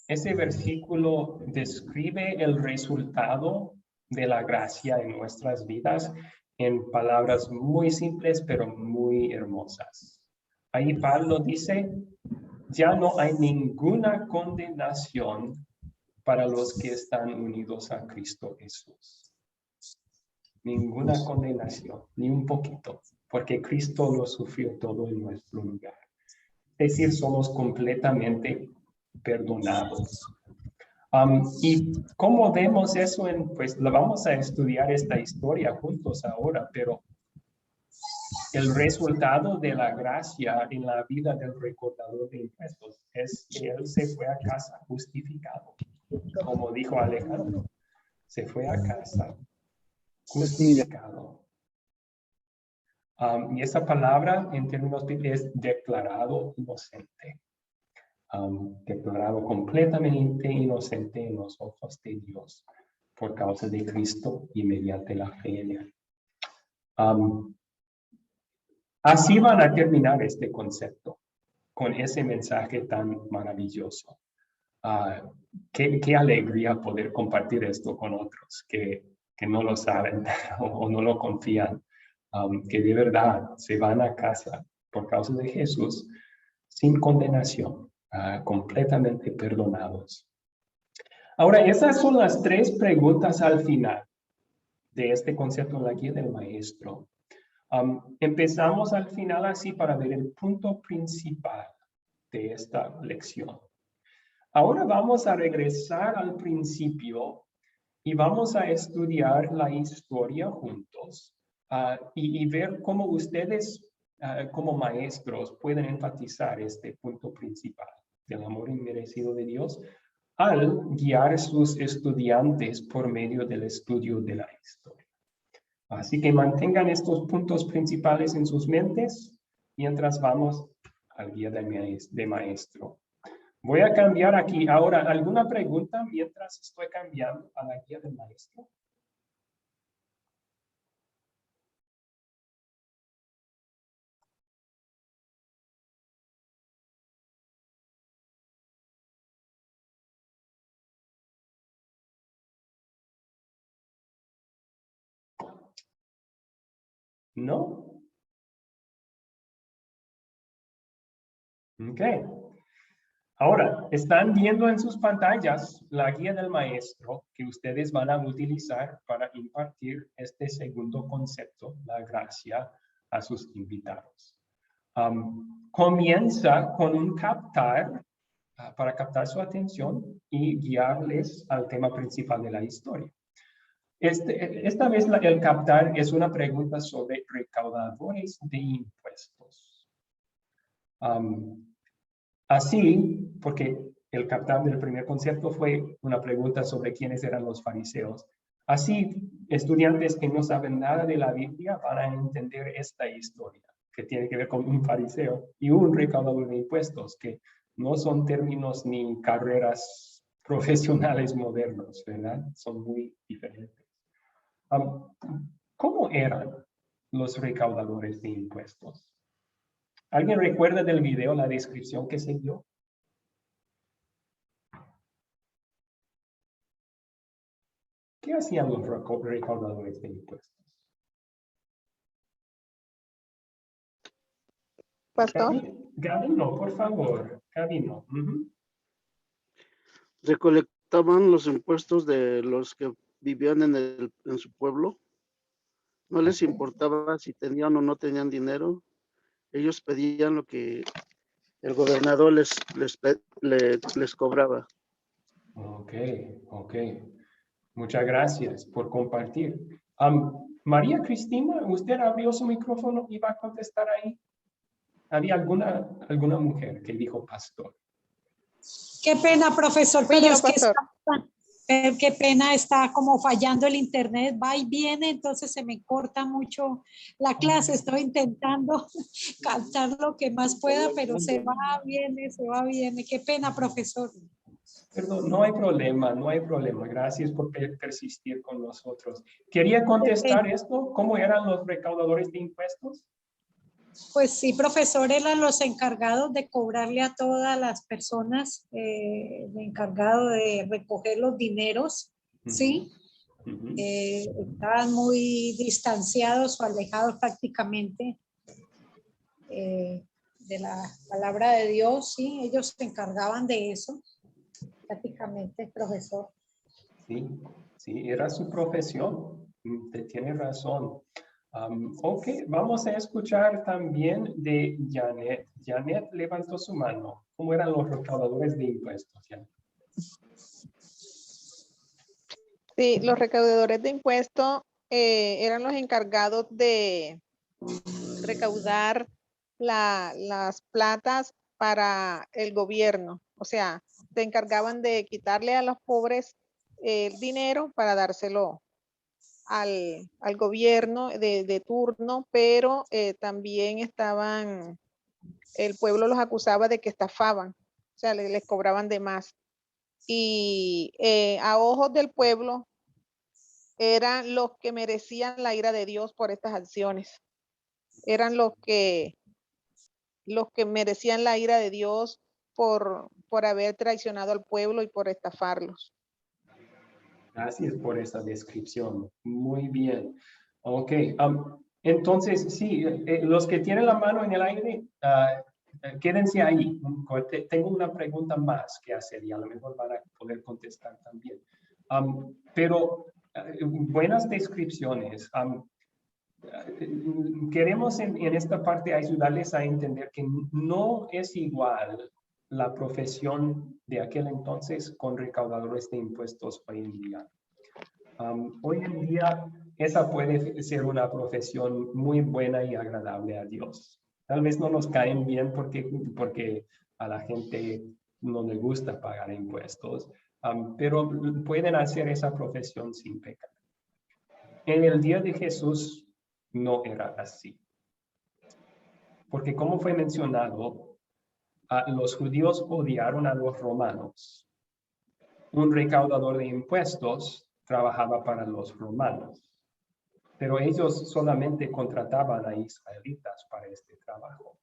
Ese versículo describe el resultado de la gracia en nuestras vidas en palabras muy simples, pero muy hermosas. Ahí Pablo dice, ya no hay ninguna condenación para los que están unidos a Cristo Jesús. Ninguna condenación, ni un poquito. porque Cristo lo sufrió todo en nuestro lugar. Es decir, somos completamente perdonados. ¿Y cómo vemos eso? Pues lo vamos a estudiar esta historia juntos ahora, pero el resultado de la gracia en la vida del recaudador de impuestos es que él se fue a casa justificado. Como dijo Alejandro, se fue a casa justificado. Y esa palabra en términos bíblicos es declarado inocente. Declarado completamente inocente en los ojos de Dios por causa de Cristo y mediante la fe en él. Así van a terminar este concepto con ese mensaje tan maravilloso. Qué alegría poder compartir esto con otros que no lo saben o no lo confían, que de verdad se van a casa por causa de Jesús sin condenación, completamente perdonados. Ahora, esas son las 3 preguntas al final de este concepto en la guía del maestro. Empezamos al final así para ver el punto principal de esta lección. Ahora vamos a regresar al principio y vamos a estudiar la historia juntos y ver cómo ustedes como maestros pueden enfatizar este punto principal del amor inmerecido de Dios al guiar a sus estudiantes por medio del estudio de la historia. Así que mantengan estos puntos principales en sus mentes mientras vamos al guía de maestro. Voy a cambiar aquí. Ahora, ¿alguna pregunta mientras estoy cambiando a la guía del maestro? ¿No? Ok. Ahora, están viendo en sus pantallas la guía del maestro que ustedes van a utilizar para impartir este segundo concepto, la gracia, a sus invitados. Comienza con un captar, para captar su atención y guiarles al tema principal de la historia. Esta vez el captar es una pregunta sobre recaudadores de impuestos. Así, porque el captar del primer concepto fue una pregunta sobre quiénes eran los fariseos. Así, estudiantes que no saben nada de la Biblia van a entender esta historia, que tiene que ver con un fariseo y un recaudador de impuestos, que no son términos ni carreras profesionales modernos, ¿verdad? Son muy diferentes. ¿Cómo eran los recaudadores de impuestos? ¿Alguien recuerda del video la descripción que se dio? ¿Qué hacían los recaudadores de impuestos? Pastor. Gabino, por favor. Gabino. Recolectaban los impuestos de los que vivían en su pueblo. No les importaba si tenían o no tenían dinero. Ellos pedían lo que el gobernador les cobraba. Ok. Muchas gracias por compartir. María Cristina, ¿usted abrió su micrófono y va a contestar ahí? ¿Había alguna mujer que dijo pastor? Qué pena, profesor, pero Pero, es que pastor. qué pena, está como fallando el internet, va y viene, entonces se me corta mucho la clase. Estoy intentando captar lo que más pueda, pero se va, viene. Qué pena, profesor. Perdón, no hay problema. Gracias por persistir con nosotros. ¿Quería contestar esto? ¿Cómo eran los recaudadores de impuestos? Pues sí, profesor, eran los encargados de cobrarle a todas las personas, encargado de recoger los dineros, ¿sí? Estaban muy distanciados o alejados prácticamente de la palabra de Dios, ¿sí? Ellos se encargaban de eso, prácticamente, profesor. Sí, era su profesión. Usted tiene razón. Ok, vamos a escuchar también de Janet. Janet levantó su mano. ¿Cómo eran los recaudadores de impuestos, Janet? Sí, los recaudadores de impuestos eran los encargados de recaudar las platas para el gobierno. O sea, se encargaban de quitarle a los pobres el dinero para dárselo al gobierno de turno, pero también el pueblo los acusaba de que estafaban, o sea, les cobraban de más. Y a ojos del pueblo eran los que merecían la ira de Dios por estas acciones. Eran los que merecían la ira de Dios por haber traicionado al pueblo y por estafarlos. Gracias por esa descripción. Muy bien. Ok. Entonces, sí, los que tienen la mano en el aire, quédense ahí. Tengo una pregunta más que hacer y a lo mejor van a poder contestar también. Pero buenas descripciones. Queremos en esta parte ayudarles a entender que no es igual la profesión de aquel entonces con recaudadores de impuestos hoy en día. Hoy en día esa puede ser una profesión muy buena y agradable a Dios. Tal vez no nos caen bien porque a la gente no le gusta pagar impuestos, pero pueden hacer esa profesión sin pecar. En el día de Jesús no era así. Porque como fue mencionado, los judíos odiaron a los romanos. Un recaudador de impuestos trabajaba para los romanos, pero ellos solamente contrataban a israelitas para este trabajo.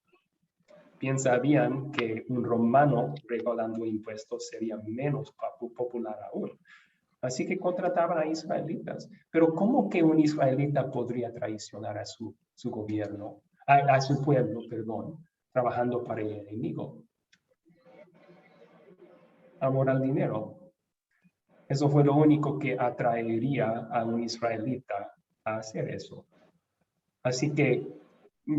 Bien sabían que un romano recaudando impuestos sería menos popular aún. Así que contrataban a israelitas. Pero ¿cómo que un israelita podría traicionar a su gobierno, a su pueblo, perdón, trabajando para el enemigo? Amor al dinero. Eso fue lo único que atraería a un israelita a hacer eso. Así que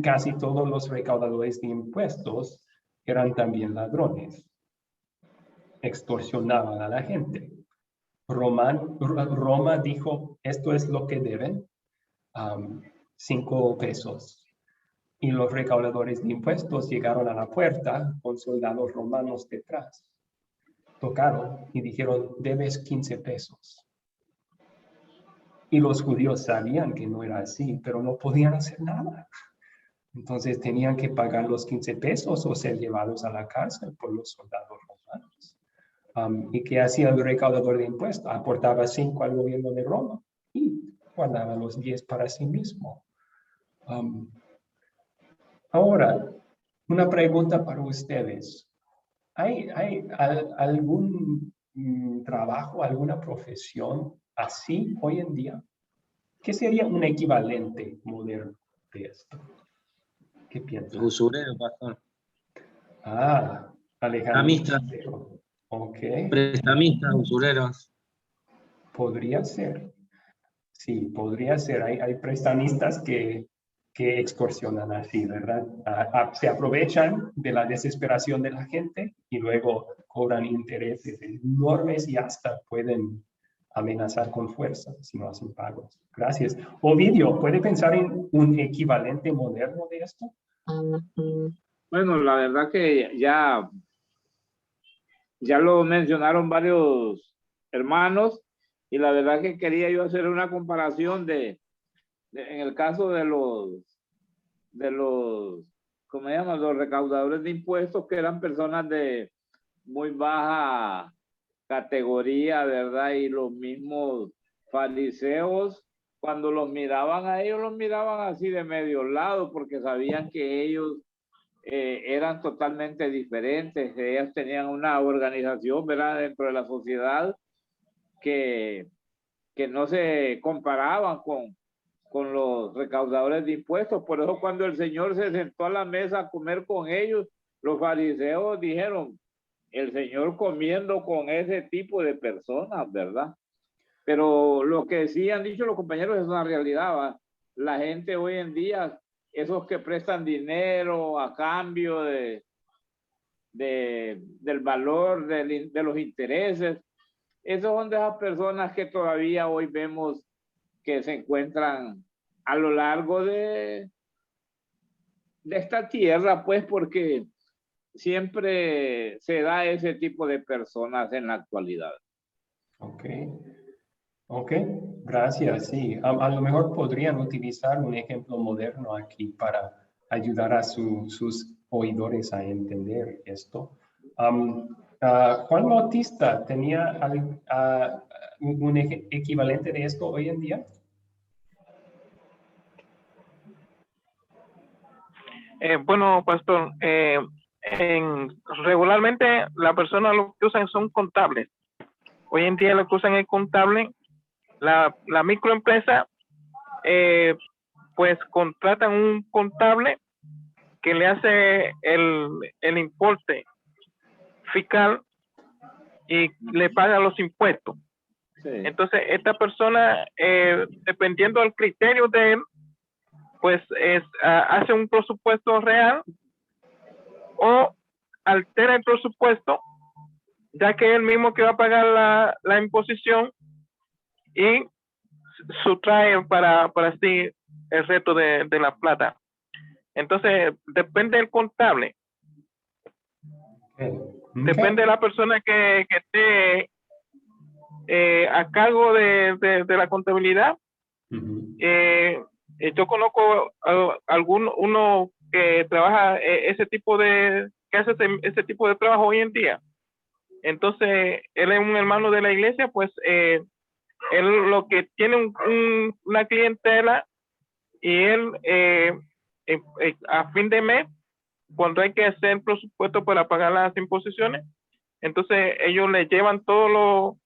casi todos los recaudadores de impuestos eran también ladrones. Extorsionaban a la gente. Roma dijo, esto es lo que deben, 5 pesos. Y los recaudadores de impuestos llegaron a la puerta con soldados romanos detrás. Tocaron y dijeron, debes 15 pesos. Y los judíos sabían que no era así, pero no podían hacer nada. Entonces tenían que pagar los 15 pesos o ser llevados a la cárcel por los soldados romanos. ¿Y qué hacía el recaudador de impuestos? Aportaba 5 al gobierno de Roma y guardaba los 10 para sí mismo. Ahora, una pregunta para ustedes. ¿Hay algún trabajo, alguna profesión así hoy en día? ¿Qué sería un equivalente moderno de esto? ¿Qué piensan? Usurero, pastor. Alejandro. Prestamista. Ok. Prestamistas, usureros. Podría ser. Sí, podría ser. Hay prestamistas que extorsionan así, ¿verdad? Se aprovechan de la desesperación de la gente y luego cobran intereses enormes y hasta pueden amenazar con fuerza si no hacen pagos. Gracias. Ovidio, ¿puede pensar en un equivalente moderno de esto? Bueno, la verdad que ya lo mencionaron varios hermanos y la verdad que quería yo hacer una comparación en el caso de los, ¿cómo se llama? Los recaudadores de impuestos, que eran personas de muy baja categoría, ¿verdad? Y los mismos fariseos, cuando los miraban a ellos, los miraban así de medio lado, porque sabían que ellos eran totalmente diferentes. Ellas tenían una organización, ¿verdad?, dentro de la sociedad que no se comparaban con los recaudadores de impuestos. Por eso cuando el Señor se sentó a la mesa a comer con ellos, los fariseos dijeron, el Señor comiendo con ese tipo de personas, ¿verdad? Pero lo que sí han dicho los compañeros es una realidad, ¿va? la gente hoy en día, esos que prestan dinero a cambio del valor de los intereses, esos son de esas personas que todavía hoy vemos que se encuentran a lo largo de esta tierra, pues, porque siempre se da ese tipo de personas en la actualidad. Ok. Ok, gracias. Sí, a lo mejor podrían utilizar un ejemplo moderno aquí para ayudar a sus oidores a entender esto. Juan Bautista, ¿tenía un equivalente de esto hoy en día? Bueno, pastor, regularmente las personas lo que usan son contables. Hoy en día lo que usan es contable. La microempresa, pues contratan un contable que le hace el importe fiscal y le paga los impuestos. Sí. Entonces, esta persona, dependiendo del criterio de él, pues hace un presupuesto real o altera el presupuesto, ya que es el mismo que va a pagar la imposición y sustrae para así el resto de la plata. Entonces, depende del contable. Depende de la persona que esté a cargo de la contabilidad. Yo conozco uno que trabaja que hace ese tipo de trabajo hoy en día. Entonces, él es un hermano de la iglesia, pues él lo que tiene una clientela y él a fin de mes, cuando hay que hacer el presupuesto para pagar las imposiciones, entonces ellos le llevan todo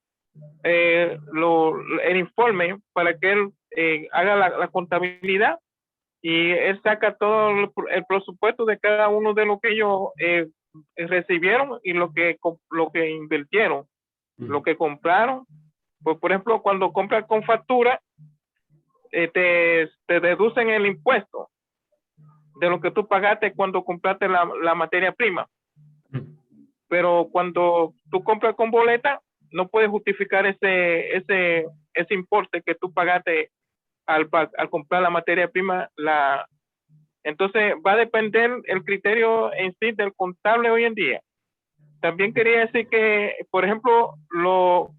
el informe para que él haga la contabilidad y él saca todo el presupuesto de cada uno de lo que ellos recibieron y lo que invirtieron, lo que compraron. Pues, por ejemplo, cuando compras con factura, te deducen el impuesto de lo que tú pagaste cuando compraste la materia prima. Pero cuando tú compras con boleta, no puedes justificar ese importe que tú pagaste al comprar la materia prima. Entonces va a depender el criterio en sí del contable hoy en día. También quería decir que, por ejemplo, los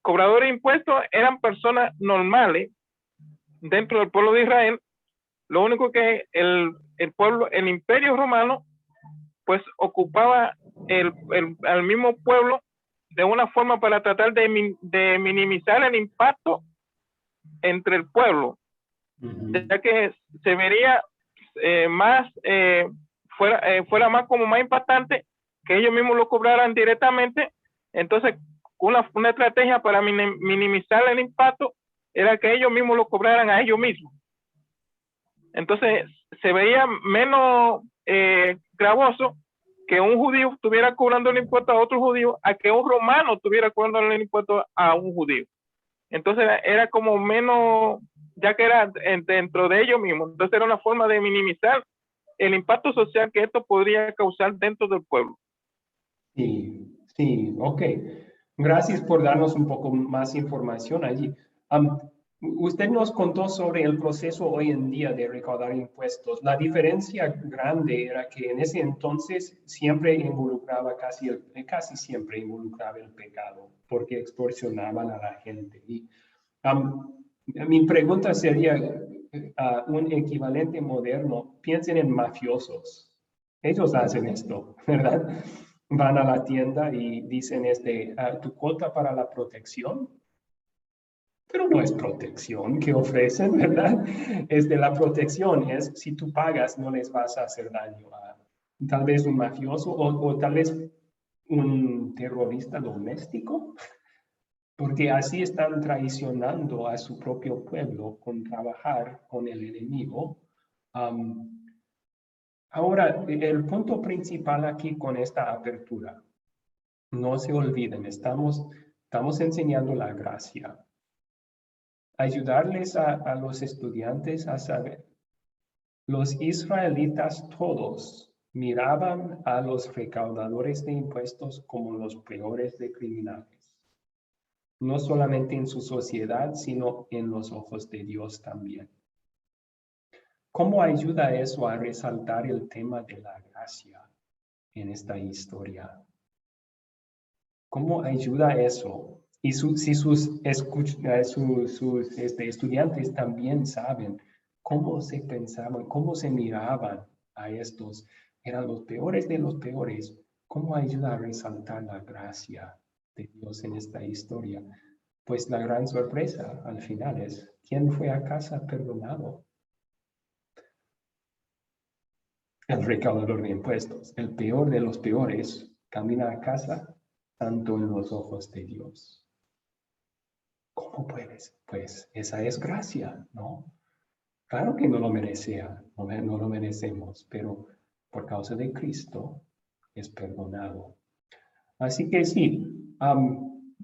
cobradores de impuestos eran personas normales dentro del pueblo de Israel. Lo único que el imperio romano, pues ocupaba al mismo pueblo de una forma para tratar de minimizar el impacto entre el pueblo, ya que se vería fuera más como más impactante que ellos mismos lo cobraran directamente. Entonces, una estrategia para minimizar el impacto era que ellos mismos lo cobraran a ellos mismos. Entonces, se veía menos gravoso que un judío estuviera cobrando el impuesto a otro judío a que un romano estuviera cobrando el impuesto a un judío. Entonces, era como menos, ya que era dentro de ellos mismos. Entonces, era una forma de minimizar el impacto social que esto podría causar dentro del pueblo. Sí, ok. Gracias por darnos un poco más información allí. Usted nos contó sobre el proceso hoy en día de recaudar impuestos. La diferencia grande era que en ese entonces siempre involucraba, casi siempre involucraba el pecado, porque extorsionaban a la gente. Y, mi pregunta sería, un equivalente moderno, piensen en mafiosos. Ellos hacen esto, ¿verdad? Van a la tienda y dicen tu cuota para la protección. Pero no es protección que ofrecen, ¿verdad? La protección es, si tú pagas, no les vas a hacer daño a tal vez un mafioso o tal vez un terrorista doméstico, porque así están traicionando a su propio pueblo con trabajar con el enemigo. Ahora, el punto principal aquí con esta apertura, no se olviden, estamos enseñando la gracia. ayudarles a los estudiantes a saber. Los israelitas todos miraban a los recaudadores de impuestos como los peores de criminales. No solamente en su sociedad, sino en los ojos de Dios también. ¿Cómo ayuda eso a resaltar el tema de la gracia en esta historia? ¿Cómo ayuda eso? Y si sus estudiantes también saben cómo se pensaban, cómo se miraban a estos, eran los peores de los peores, ¿cómo ayuda a resaltar la gracia de Dios en esta historia? Pues la gran sorpresa al final es, ¿quién fue a casa perdonado? El recaudador de impuestos, el peor de los peores, camina a casa santo en los ojos de Dios. ¿Cómo puedes? Pues esa es gracia, ¿no? Claro que no lo merecía, no lo merecemos, pero por causa de Cristo es perdonado. Así que sí,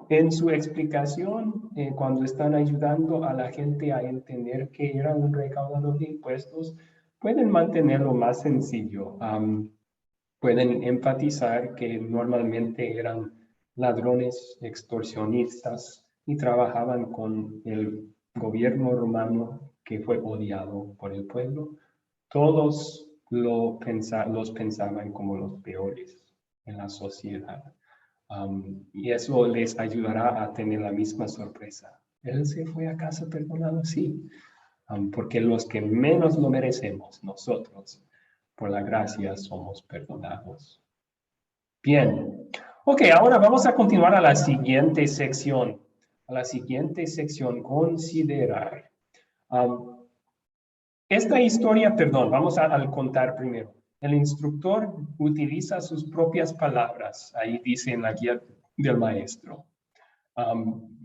en su explicación, cuando están ayudando a la gente a entender que era un recaudador de impuestos, pueden mantenerlo más sencillo. Pueden enfatizar que normalmente eran ladrones, extorsionistas y trabajaban con el gobierno romano que fue odiado por el pueblo. Todos los pensaban como los peores en la sociedad. Y eso les ayudará a tener la misma sorpresa. ¿Él se fue a casa perdonado? Sí. Porque los que menos lo merecemos, nosotros, por la gracia somos perdonados. Bien. Ok, ahora vamos a continuar a la siguiente sección. A la siguiente sección, considerar. Esta historia, vamos a contar primero. El instructor utiliza sus propias palabras. Ahí dice en la guía del maestro.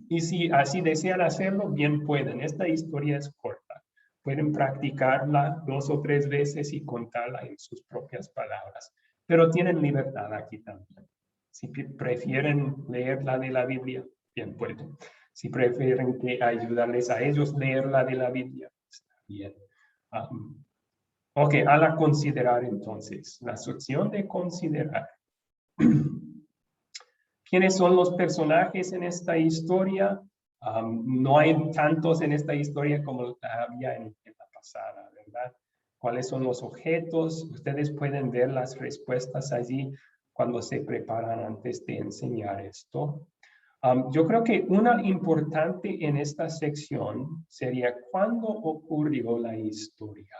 Y si así desean hacerlo, bien pueden. Esta historia es corta. Pueden practicarla 2 o 3 veces y contarla en sus propias palabras. Pero tienen libertad aquí también. Si prefieren leerla de la Biblia, bien pueden. Si prefieren que ayudarles a ellos leerla de la Biblia, está bien. Ok, a la considerar entonces. La sección de considerar. ¿Quiénes son los personajes en esta historia? No hay tantos en esta historia como había en la pasada, ¿verdad? ¿Cuáles son los objetos? Ustedes pueden ver las respuestas allí cuando se preparan antes de enseñar esto. Yo creo que una importante en esta sección sería ¿cuándo ocurrió la historia?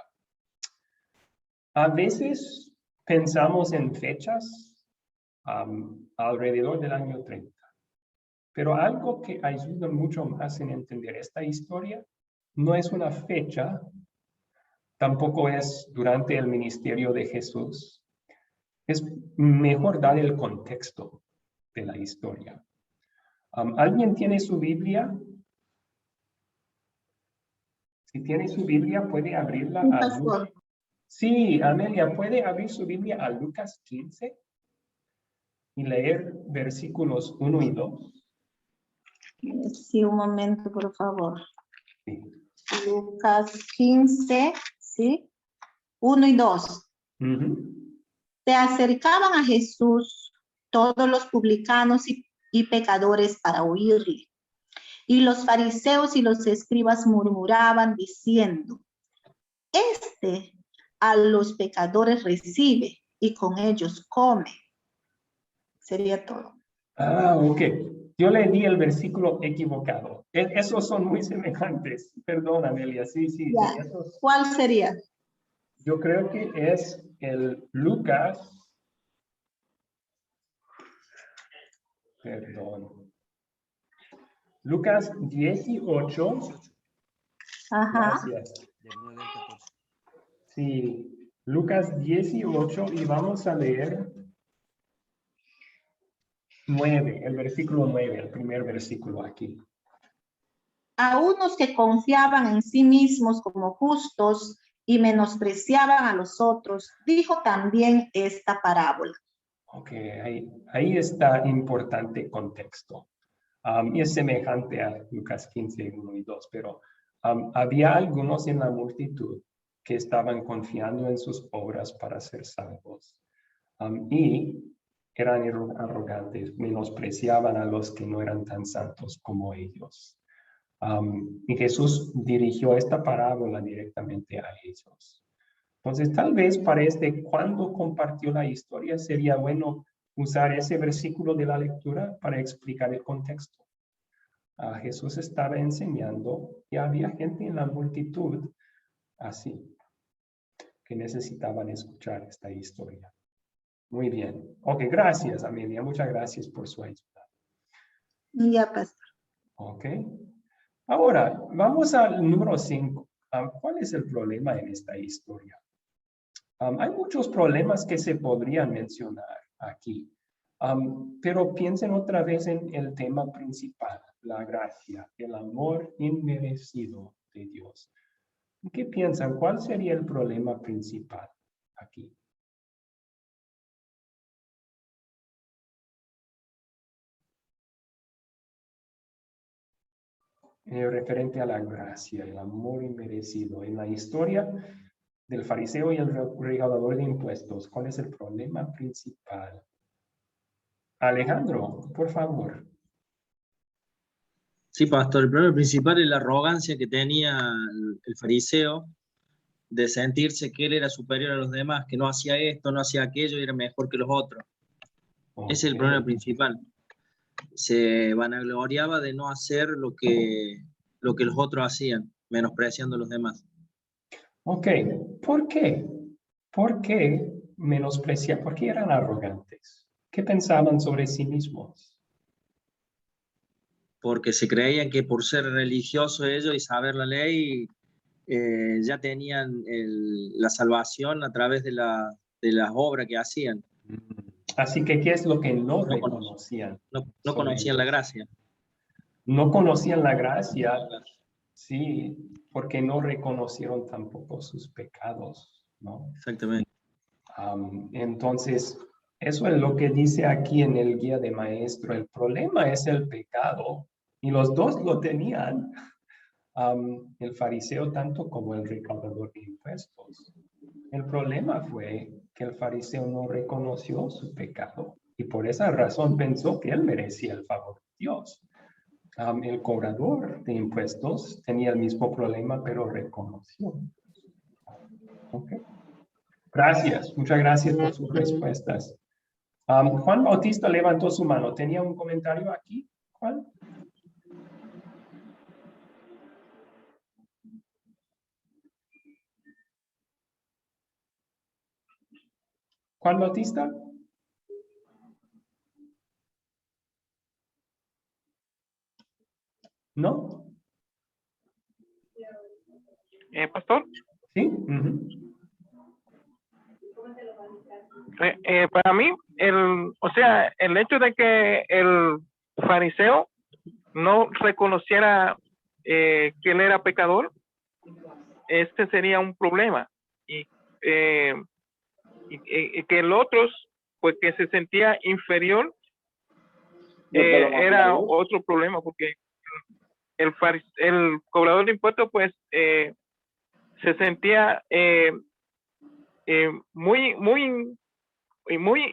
A veces pensamos en fechas alrededor del año 30. Pero algo que ayuda mucho más en entender esta historia no es una fecha, tampoco es durante el ministerio de Jesús. Es mejor dar el contexto de la historia. ¿Alguien tiene su Biblia? Si tiene su Biblia, puede abrirla a Lucas. Sí, Amelia, ¿puede abrir su Biblia a Lucas 15 y leer versículos 1 y 2? Sí, un momento, por favor. Sí. Lucas 15, ¿sí? 1 y 2. Se acercaban a Jesús todos los publicanos y pecadores para oírle. Y los fariseos y los escribas murmuraban diciendo, este a los pecadores recibe y con ellos come. Sería todo. Ok. Yo le di el versículo equivocado. Esos son muy semejantes. Perdón, Amelia. Sí. Esos... ¿Cuál sería? Yo creo que es el Lucas. Perdón. Lucas 18. Ajá. Gracias. Sí, Lucas 18 y vamos a leer 9, el versículo 9, el primer versículo aquí. A unos que confiaban en sí mismos como justos y menospreciaban a los otros, dijo también esta parábola. Ok, ahí está importante contexto. Y es semejante a Lucas 15, 1 y 2, pero había algunos en la multitud que estaban confiando en sus obras para ser salvos. Y eran arrogantes, menospreciaban a los que no eran tan santos como ellos. Y Jesús dirigió esta parábola directamente a ellos. Entonces, tal vez para cuando compartió la historia, sería bueno usar ese versículo de la lectura para explicar el contexto. Jesús estaba enseñando y había gente en la multitud así, que necesitaban escuchar esta historia. Muy bien. Ok, gracias, Amelia. Muchas gracias por su ayuda. Ya, pastor. Ok. Ahora, vamos al número 5. ¿Cuál es el problema en esta historia? Hay muchos problemas que se podrían mencionar aquí, pero piensen otra vez en el tema principal, la gracia, el amor inmerecido de Dios. ¿Qué piensan? ¿Cuál sería el problema principal aquí? Referente a la gracia, el amor inmerecido. En la historia del fariseo y el recaudador de impuestos, ¿cuál es el problema principal? Alejandro, por favor. Sí, pastor, el problema principal es la arrogancia que tenía el fariseo de sentirse que él era superior a los demás, que no hacía esto, no hacía aquello y era mejor que los otros. Ese es el problema principal. Se vanagloriaba de no hacer lo que los otros hacían, menospreciando a los demás. Ok, ¿por qué? ¿Por qué menospreciaban? ¿Por qué eran arrogantes? ¿Qué pensaban sobre sí mismos? Porque se creían que por ser religiosos ellos y saber la ley, ya tenían la salvación a través de las obras que hacían. Así que, ¿qué es lo que no reconocían? No conocían la gracia. No conocían la gracia, sí, porque no reconocieron tampoco sus pecados, ¿no? Exactamente. Entonces, eso es lo que dice aquí en el guía de maestro. El problema es el pecado, y los dos lo tenían, el fariseo tanto como el recaudador de impuestos. El problema fue que el fariseo no reconoció su pecado, y por esa razón pensó que él merecía el favor de Dios. El cobrador de impuestos tenía el mismo problema, pero reconoció. Okay. Gracias, muchas gracias por sus respuestas. Juan Bautista levantó su mano. ¿Tenía un comentario aquí, Juan? Juan Bautista. ¿No? Pastor. Sí. Para mí, el hecho de que el fariseo no reconociera que él era pecador, este sería un problema. Y que el otro, pues que se sentía inferior, era otro problema, porque el cobrador de impuestos, pues, se sentía muy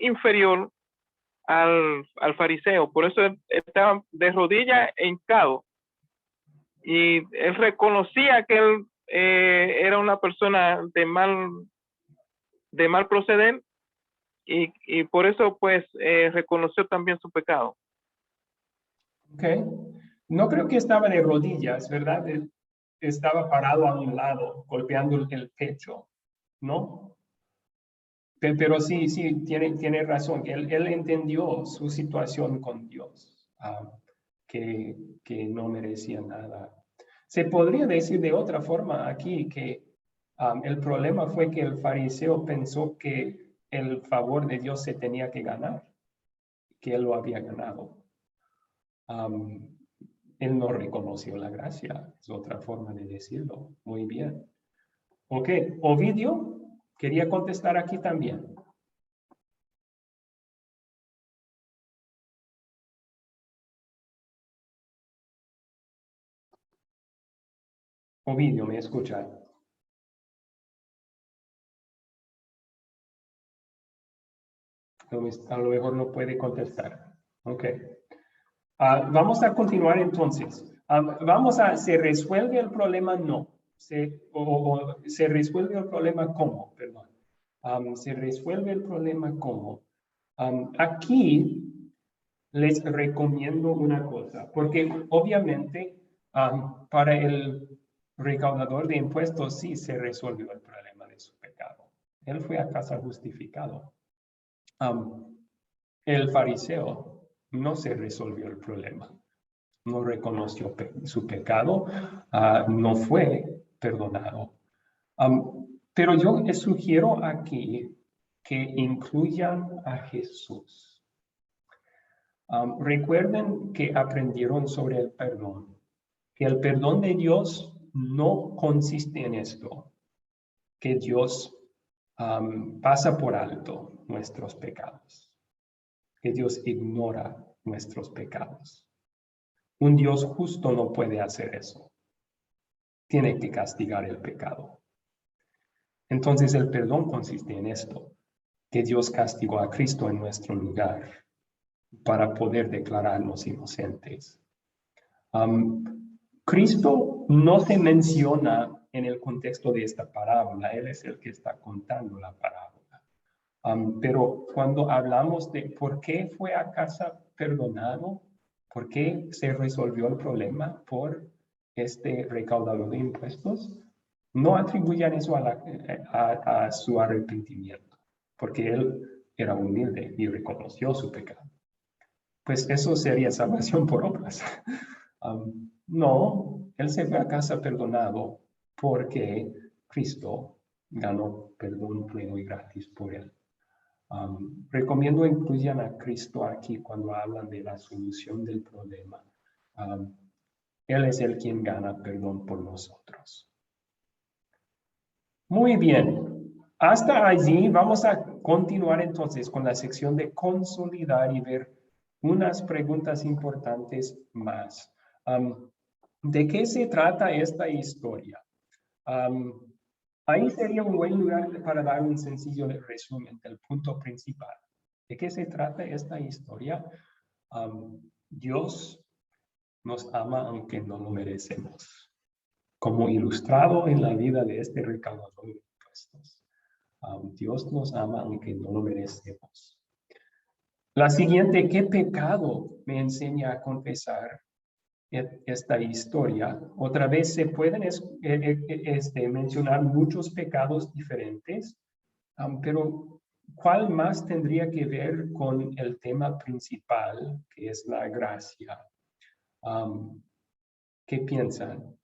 inferior al fariseo. Por eso estaba de rodillas e hincado. Y él reconocía que él era una persona de mal proceder, y por eso, pues, reconoció también su pecado. Ok. No creo que estaba de rodillas, ¿verdad? Él estaba parado a un lado, golpeando el pecho, ¿no? Pero sí, tiene razón. Él entendió su situación con Dios, que no merecía nada. Se podría decir de otra forma aquí que el problema fue que el fariseo pensó que el favor de Dios se tenía que ganar, que él lo había ganado. Él no reconoció la gracia, es otra forma de decirlo. Muy bien. Ok, Ovidio quería contestar aquí también. Ovidio, ¿me escucha? A lo mejor no puede contestar. Ok. Vamos a continuar entonces. ¿Se resuelve el problema? No. ¿Se resuelve el problema cómo? Perdón. ¿Se resuelve el problema cómo? Aquí les recomiendo una cosa, porque obviamente para el recaudador de impuestos sí se resolvió el problema de su pecado. Él fue a casa justificado. El fariseo no se resolvió el problema. No reconoció su pecado, no fue perdonado. Pero yo les sugiero aquí que incluyan a Jesús. Recuerden que aprendieron sobre el perdón, que el perdón de Dios no consiste en esto, que Dios pasa por alto nuestros pecados, que Dios ignora nuestros pecados. Un Dios justo no puede hacer eso. Tiene que castigar el pecado. Entonces el perdón consiste en esto, que Dios castigó a Cristo en nuestro lugar para poder declararnos inocentes. Cristo no se menciona en el contexto de esta parábola. Él es el que está contando la parábola. Pero cuando hablamos de por qué fue a casa perdonado, por qué se resolvió el problema por este recaudador de impuestos, no atribuyan eso a su arrepentimiento, porque él era humilde y reconoció su pecado. Pues eso sería salvación por obras. No, él se fue a casa perdonado porque Cristo ganó perdón pleno y gratis por él. Recomiendo incluyan a Cristo aquí cuando hablan de la solución del problema. Él es el quien gana perdón por nosotros. Muy bien. Hasta allí vamos a continuar entonces con la sección de consolidar y ver unas preguntas importantes más. ¿De qué se trata esta historia? Ahí sería un buen lugar para dar un sencillo resumen del punto principal. ¿De qué se trata esta historia? Dios nos ama aunque no lo merecemos, como ilustrado en la vida de este recaudador de impuestos. Dios nos ama aunque no lo merecemos. La siguiente, ¿qué pecado me enseña a confesar esta historia? Otra vez se pueden mencionar muchos pecados diferentes, pero ¿cuál más tendría que ver con el tema principal, que es la gracia? ¿Qué piensan?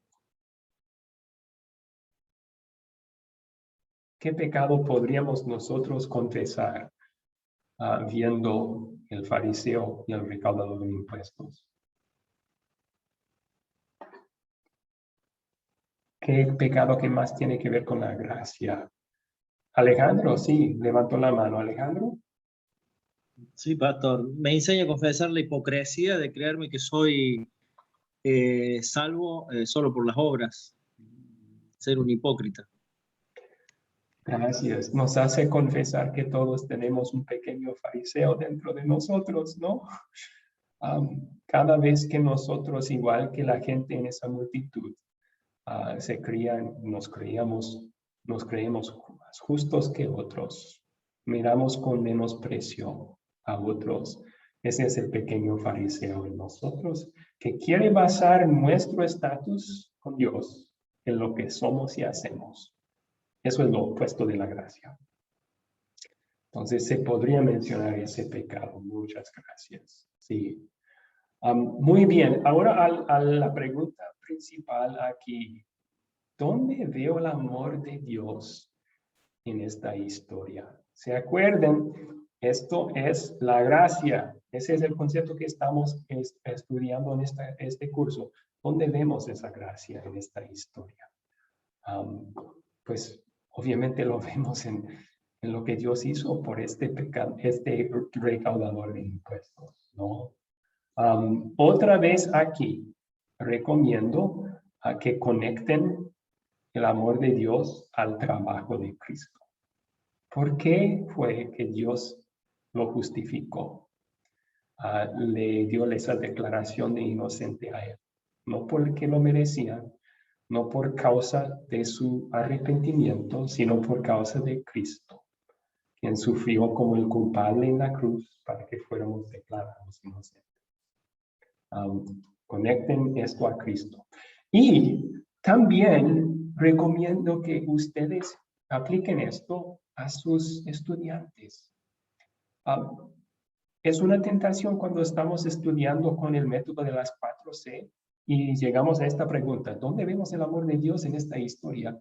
¿Qué pecado podríamos nosotros confesar viendo el fariseo y el recaudador de impuestos? ¿Qué pecado que más tiene que ver con la gracia? Alejandro, sí, levantó la mano. Alejandro. Sí, pastor. Me enseña a confesar la hipocresía de creerme que soy salvo solo por las obras. Ser un hipócrita. Gracias. Nos hace confesar que todos tenemos un pequeño fariseo dentro de nosotros, ¿no? Cada vez que nosotros, igual que la gente en esa multitud, nos creemos más justos que otros. Miramos con menosprecio a otros. Ese es el pequeño fariseo en nosotros que quiere basar nuestro estatus con Dios en lo que somos y hacemos. Eso es lo opuesto de la gracia. Entonces se podría mencionar ese pecado. Muchas gracias. Sí. Muy bien. Ahora a la pregunta principal aquí. ¿Dónde veo el amor de Dios en esta historia? ¿Se acuerdan? Esto es la gracia. Ese es el concepto que estamos estudiando en este curso. ¿Dónde vemos esa gracia en esta historia? Pues obviamente lo vemos en lo que Dios hizo por este recaudador de impuestos, ¿no? Otra vez aquí recomiendo a que conecten el amor de Dios al trabajo de Cristo. ¿Por qué fue que Dios lo justificó? Le dio esa declaración de inocente a él. No porque lo merecía, no por causa de su arrepentimiento, sino por causa de Cristo, quien sufrió como el culpable en la cruz para que fuéramos declarados inocentes. Conecten esto a Cristo. Y también recomiendo que ustedes apliquen esto a sus estudiantes. Es una tentación cuando estamos estudiando con el método de las 4C y llegamos a esta pregunta: ¿dónde vemos el amor de Dios en esta historia?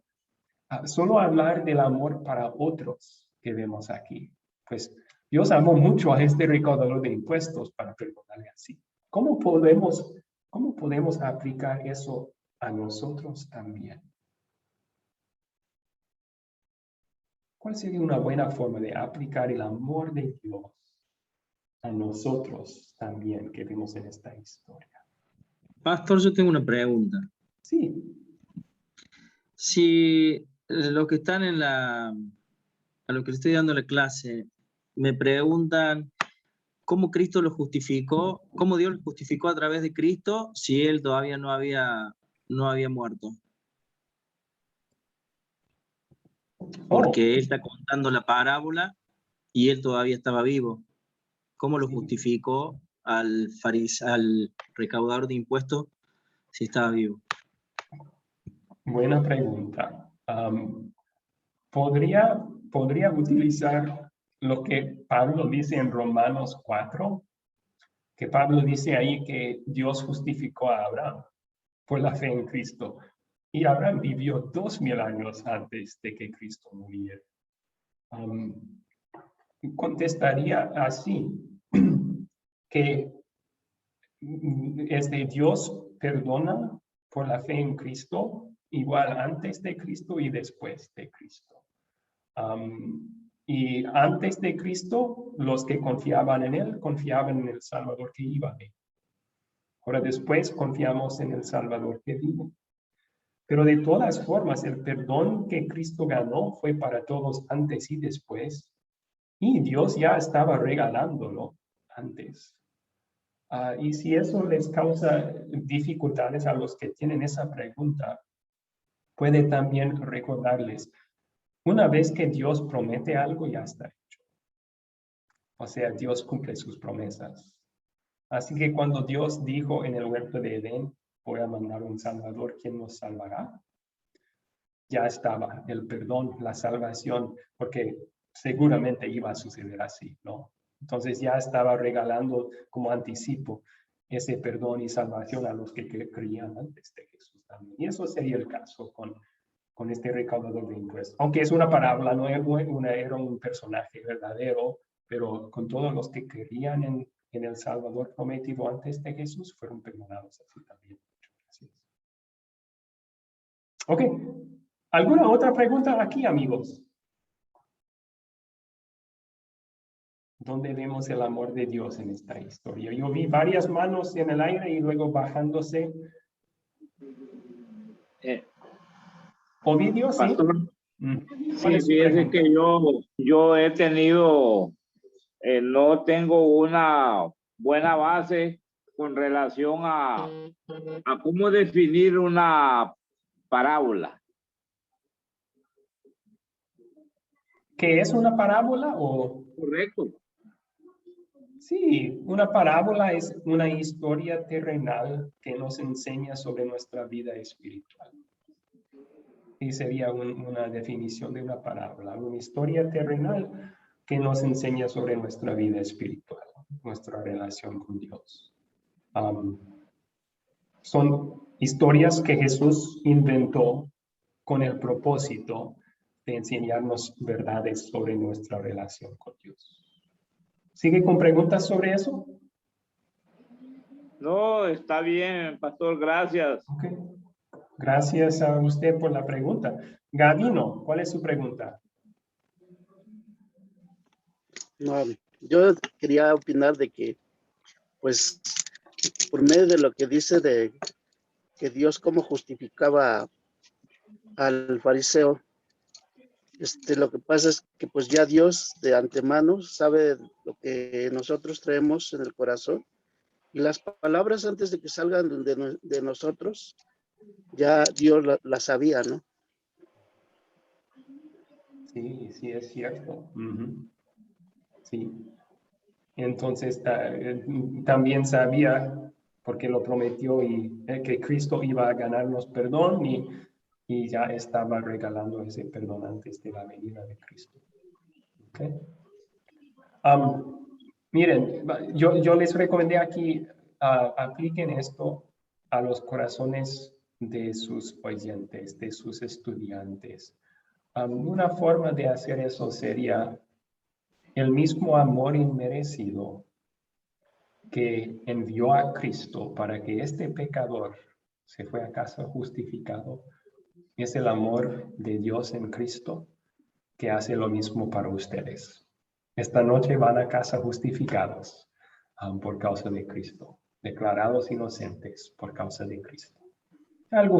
Solo hablar del amor para otros que vemos aquí. Pues Dios amó mucho a este recaudador de impuestos para perdonarle así. ¿Cómo podemos aplicar eso a nosotros también? ¿Cuál sería una buena forma de aplicar el amor de Dios a nosotros también que vemos en esta historia? Pastor, yo tengo una pregunta. Sí. Si los que están a los que le estoy dando la clase, me preguntan cómo Cristo lo justificó, cómo Dios lo justificó a través de Cristo si él todavía no había muerto. Porque él está contando la parábola y él todavía estaba vivo. ¿Cómo lo justificó al recaudador de impuestos si estaba vivo? Buena pregunta. ¿Podría utilizar lo que Pablo dice en Romanos 4? Que Pablo dice ahí que Dios justificó a Abraham por la fe en Cristo. Y Abraham vivió 2000 años antes de que Cristo muriera. Contestaría así, que Dios perdona por la fe en Cristo, igual antes de Cristo y después de Cristo. Y antes de Cristo, los que confiaban en Él, confiaban en el Salvador que iba a venir. Ahora después confiamos en el Salvador que vino. Pero de todas formas, el perdón que Cristo ganó fue para todos antes y después. Y Dios ya estaba regalándolo antes. Y si eso les causa dificultades a los que tienen esa pregunta, puede también recordarles, una vez que Dios promete algo, ya está hecho. O sea, Dios cumple sus promesas. Así que cuando Dios dijo en el huerto de Edén, voy a mandar un Salvador quien nos salvará, ya estaba el perdón, la salvación, porque seguramente iba a suceder así, ¿no? Entonces ya estaba regalando como anticipo ese perdón y salvación a los que creían antes de Jesús también. Y eso sería el caso con este recaudador de impuestos. Aunque es una parábola, no era un personaje verdadero, pero con todos los que creían en el Salvador prometido antes de Jesús, fueron perdonados así también. Gracias. Ok. ¿Alguna otra pregunta aquí, amigos? ¿Dónde vemos el amor de Dios en esta historia? Yo vi varias manos en el aire y luego bajándose. ¿Ovidio, sí? Pastor, sí, fíjese que yo he tenido, no tengo una buena base con relación a cómo definir una parábola. ¿Qué es una parábola? Correcto. Sí, una parábola es una historia terrenal que nos enseña sobre nuestra vida espiritual. Y sería una definición de una parábola, una historia terrenal que nos enseña sobre nuestra vida espiritual, nuestra relación con Dios. Son historias que Jesús inventó con el propósito de enseñarnos verdades sobre nuestra relación con Dios. ¿Sigue con preguntas sobre eso? No, está bien, pastor, gracias. Okay. Gracias a usted por la pregunta. Gavino, ¿cuál es su pregunta? No, yo quería opinar de que, pues, por medio de lo que dice de Dios cómo justificaba al fariseo. Lo que pasa es que pues ya Dios de antemano sabe lo que nosotros traemos en el corazón, y las palabras antes de que salgan de nosotros, ya Dios la sabía, ¿no? Sí, sí, es cierto. Sí. Entonces también sabía, porque lo prometió, y que Cristo iba a ganarnos perdón, y ya estaba regalando ese perdón antes de la venida de Cristo. Okay. Miren, yo les recomendé aquí, apliquen esto a los corazones de sus oyentes, de sus estudiantes. Una forma de hacer eso sería el mismo amor inmerecido que envió a Cristo para que este pecador se fue a casa justificado. Es el amor de Dios en Cristo que hace lo mismo para ustedes. Esta noche van a casa justificados por causa de Cristo, declarados inocentes por causa de Cristo. Algo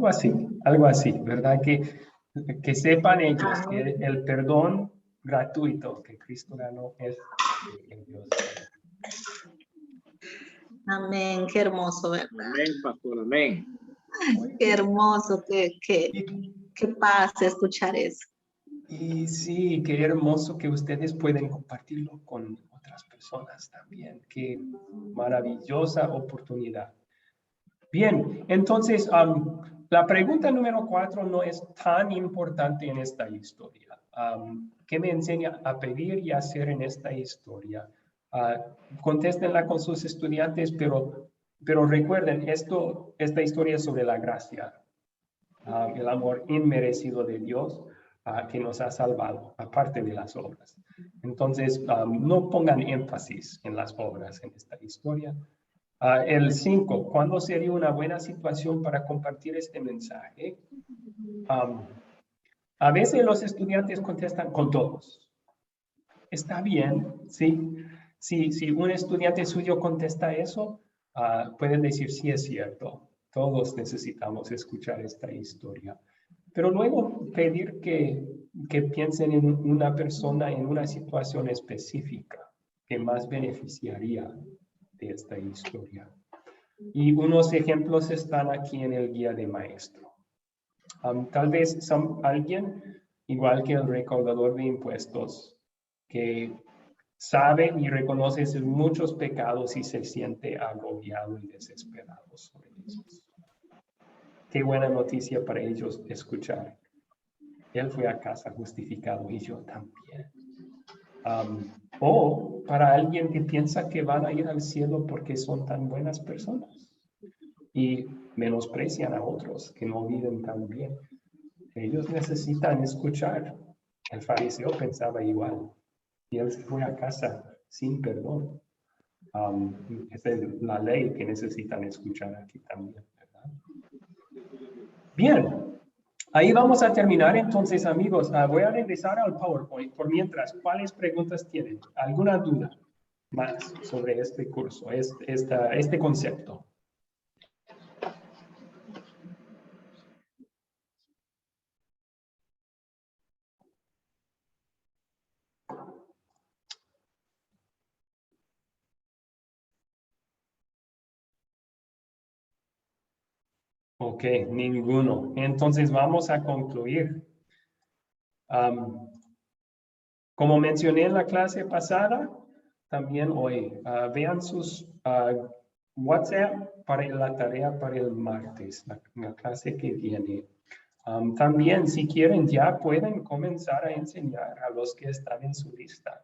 así, ¿verdad? Que sepan ellos que el perdón gratuito que Cristo ganó es de Dios. Amén, qué hermoso, ¿verdad? Amén, pastor, amén. Qué hermoso, qué paz escuchar eso. Y sí, qué hermoso que ustedes pueden compartirlo con otras personas también. Qué maravillosa oportunidad. Bien, entonces la pregunta número 4 no es tan importante en esta historia. ¿Qué me enseña a pedir y hacer en esta historia? Contéstenla con sus estudiantes, pero recuerden, esta historia es sobre la gracia, el amor inmerecido de Dios que nos ha salvado, aparte de las obras. Entonces, no pongan énfasis en las obras en esta historia. El 5, ¿cuándo sería una buena situación para compartir este mensaje? A veces los estudiantes contestan con todos. Está bien, ¿sí? Si un estudiante suyo contesta eso, pueden decir, sí, es cierto. Todos necesitamos escuchar esta historia. Pero luego pedir que piensen en una persona en una situación específica que más beneficiaría de esta historia. Y unos ejemplos están aquí en el guía de maestro. Tal vez alguien, igual que el recaudador de impuestos, que sabe y reconoce sus muchos pecados y se siente agobiado y desesperado sobre ellos. Qué buena noticia para ellos escuchar. Él fue a casa justificado y yo también. O para alguien que piensa que van a ir al cielo porque son tan buenas personas y menosprecian a otros que no viven tan bien. Ellos necesitan escuchar. El fariseo pensaba igual y él se fue a casa sin perdón. Esa es la ley que necesitan escuchar aquí también, ¿verdad? Bien. Ahí vamos a terminar entonces, amigos. Voy a regresar al PowerPoint. Por mientras, ¿cuáles preguntas tienen? ¿Alguna duda más sobre este curso, este concepto? Ok, ninguno. Entonces vamos a concluir. Como mencioné en la clase pasada, también hoy, vean sus WhatsApp para la tarea para el martes, la clase que viene. También, si quieren, ya pueden comenzar a enseñar a los que están en su lista.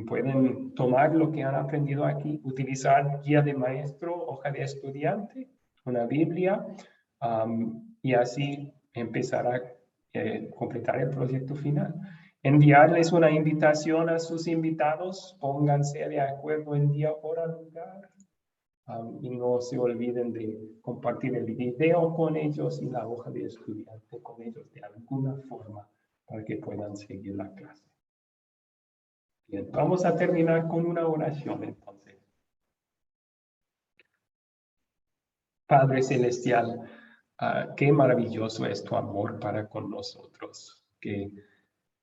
Pueden tomar lo que han aprendido aquí, utilizar guía de maestro, hoja de estudiante, una Biblia, y así empezar a completar el proyecto final. Enviarles una invitación a sus invitados, pónganse de acuerdo en día, hora, lugar, y no se olviden de compartir el video con ellos y la hoja de estudiante con ellos de alguna forma para que puedan seguir la clase. Bien, vamos a terminar con una oración entonces. Padre Celestial, qué maravilloso es tu amor para con nosotros, que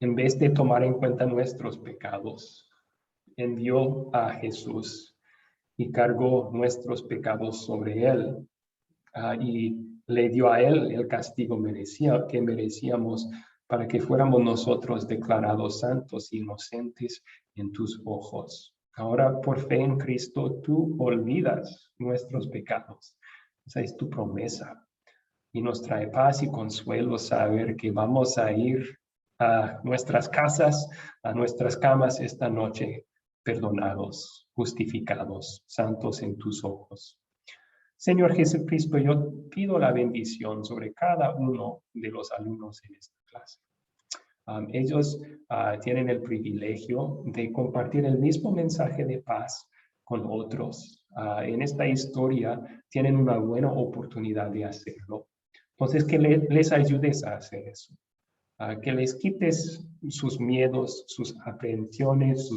en vez de tomar en cuenta nuestros pecados, envió a Jesús y cargó nuestros pecados sobre él, y le dio a él el castigo que merecíamos para que fuéramos nosotros declarados santos e inocentes en tus ojos. Ahora, por fe en Cristo, tú olvidas nuestros pecados. Esa es tu promesa. Y nos trae paz y consuelo saber que vamos a ir a nuestras casas, a nuestras camas esta noche, perdonados, justificados, santos en tus ojos. Señor Jesucristo, yo pido la bendición sobre cada uno de los alumnos en esta clase. Ellos tienen el privilegio de compartir el mismo mensaje de paz con otros. En esta historia tienen una buena oportunidad de hacerlo. Entonces, que les ayudes a hacer eso. Que les quites sus miedos, sus aprehensiones,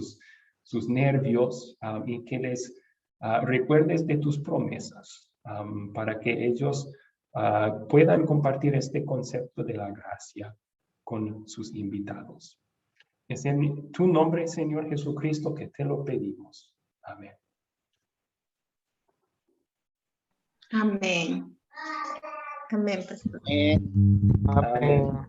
sus nervios, y que les recuerdes de tus promesas, para que ellos puedan compartir este concepto de la gracia con sus invitados. Es en tu nombre, Señor Jesucristo, que te lo pedimos. Amén. Amén. Amén, pastor. Amén.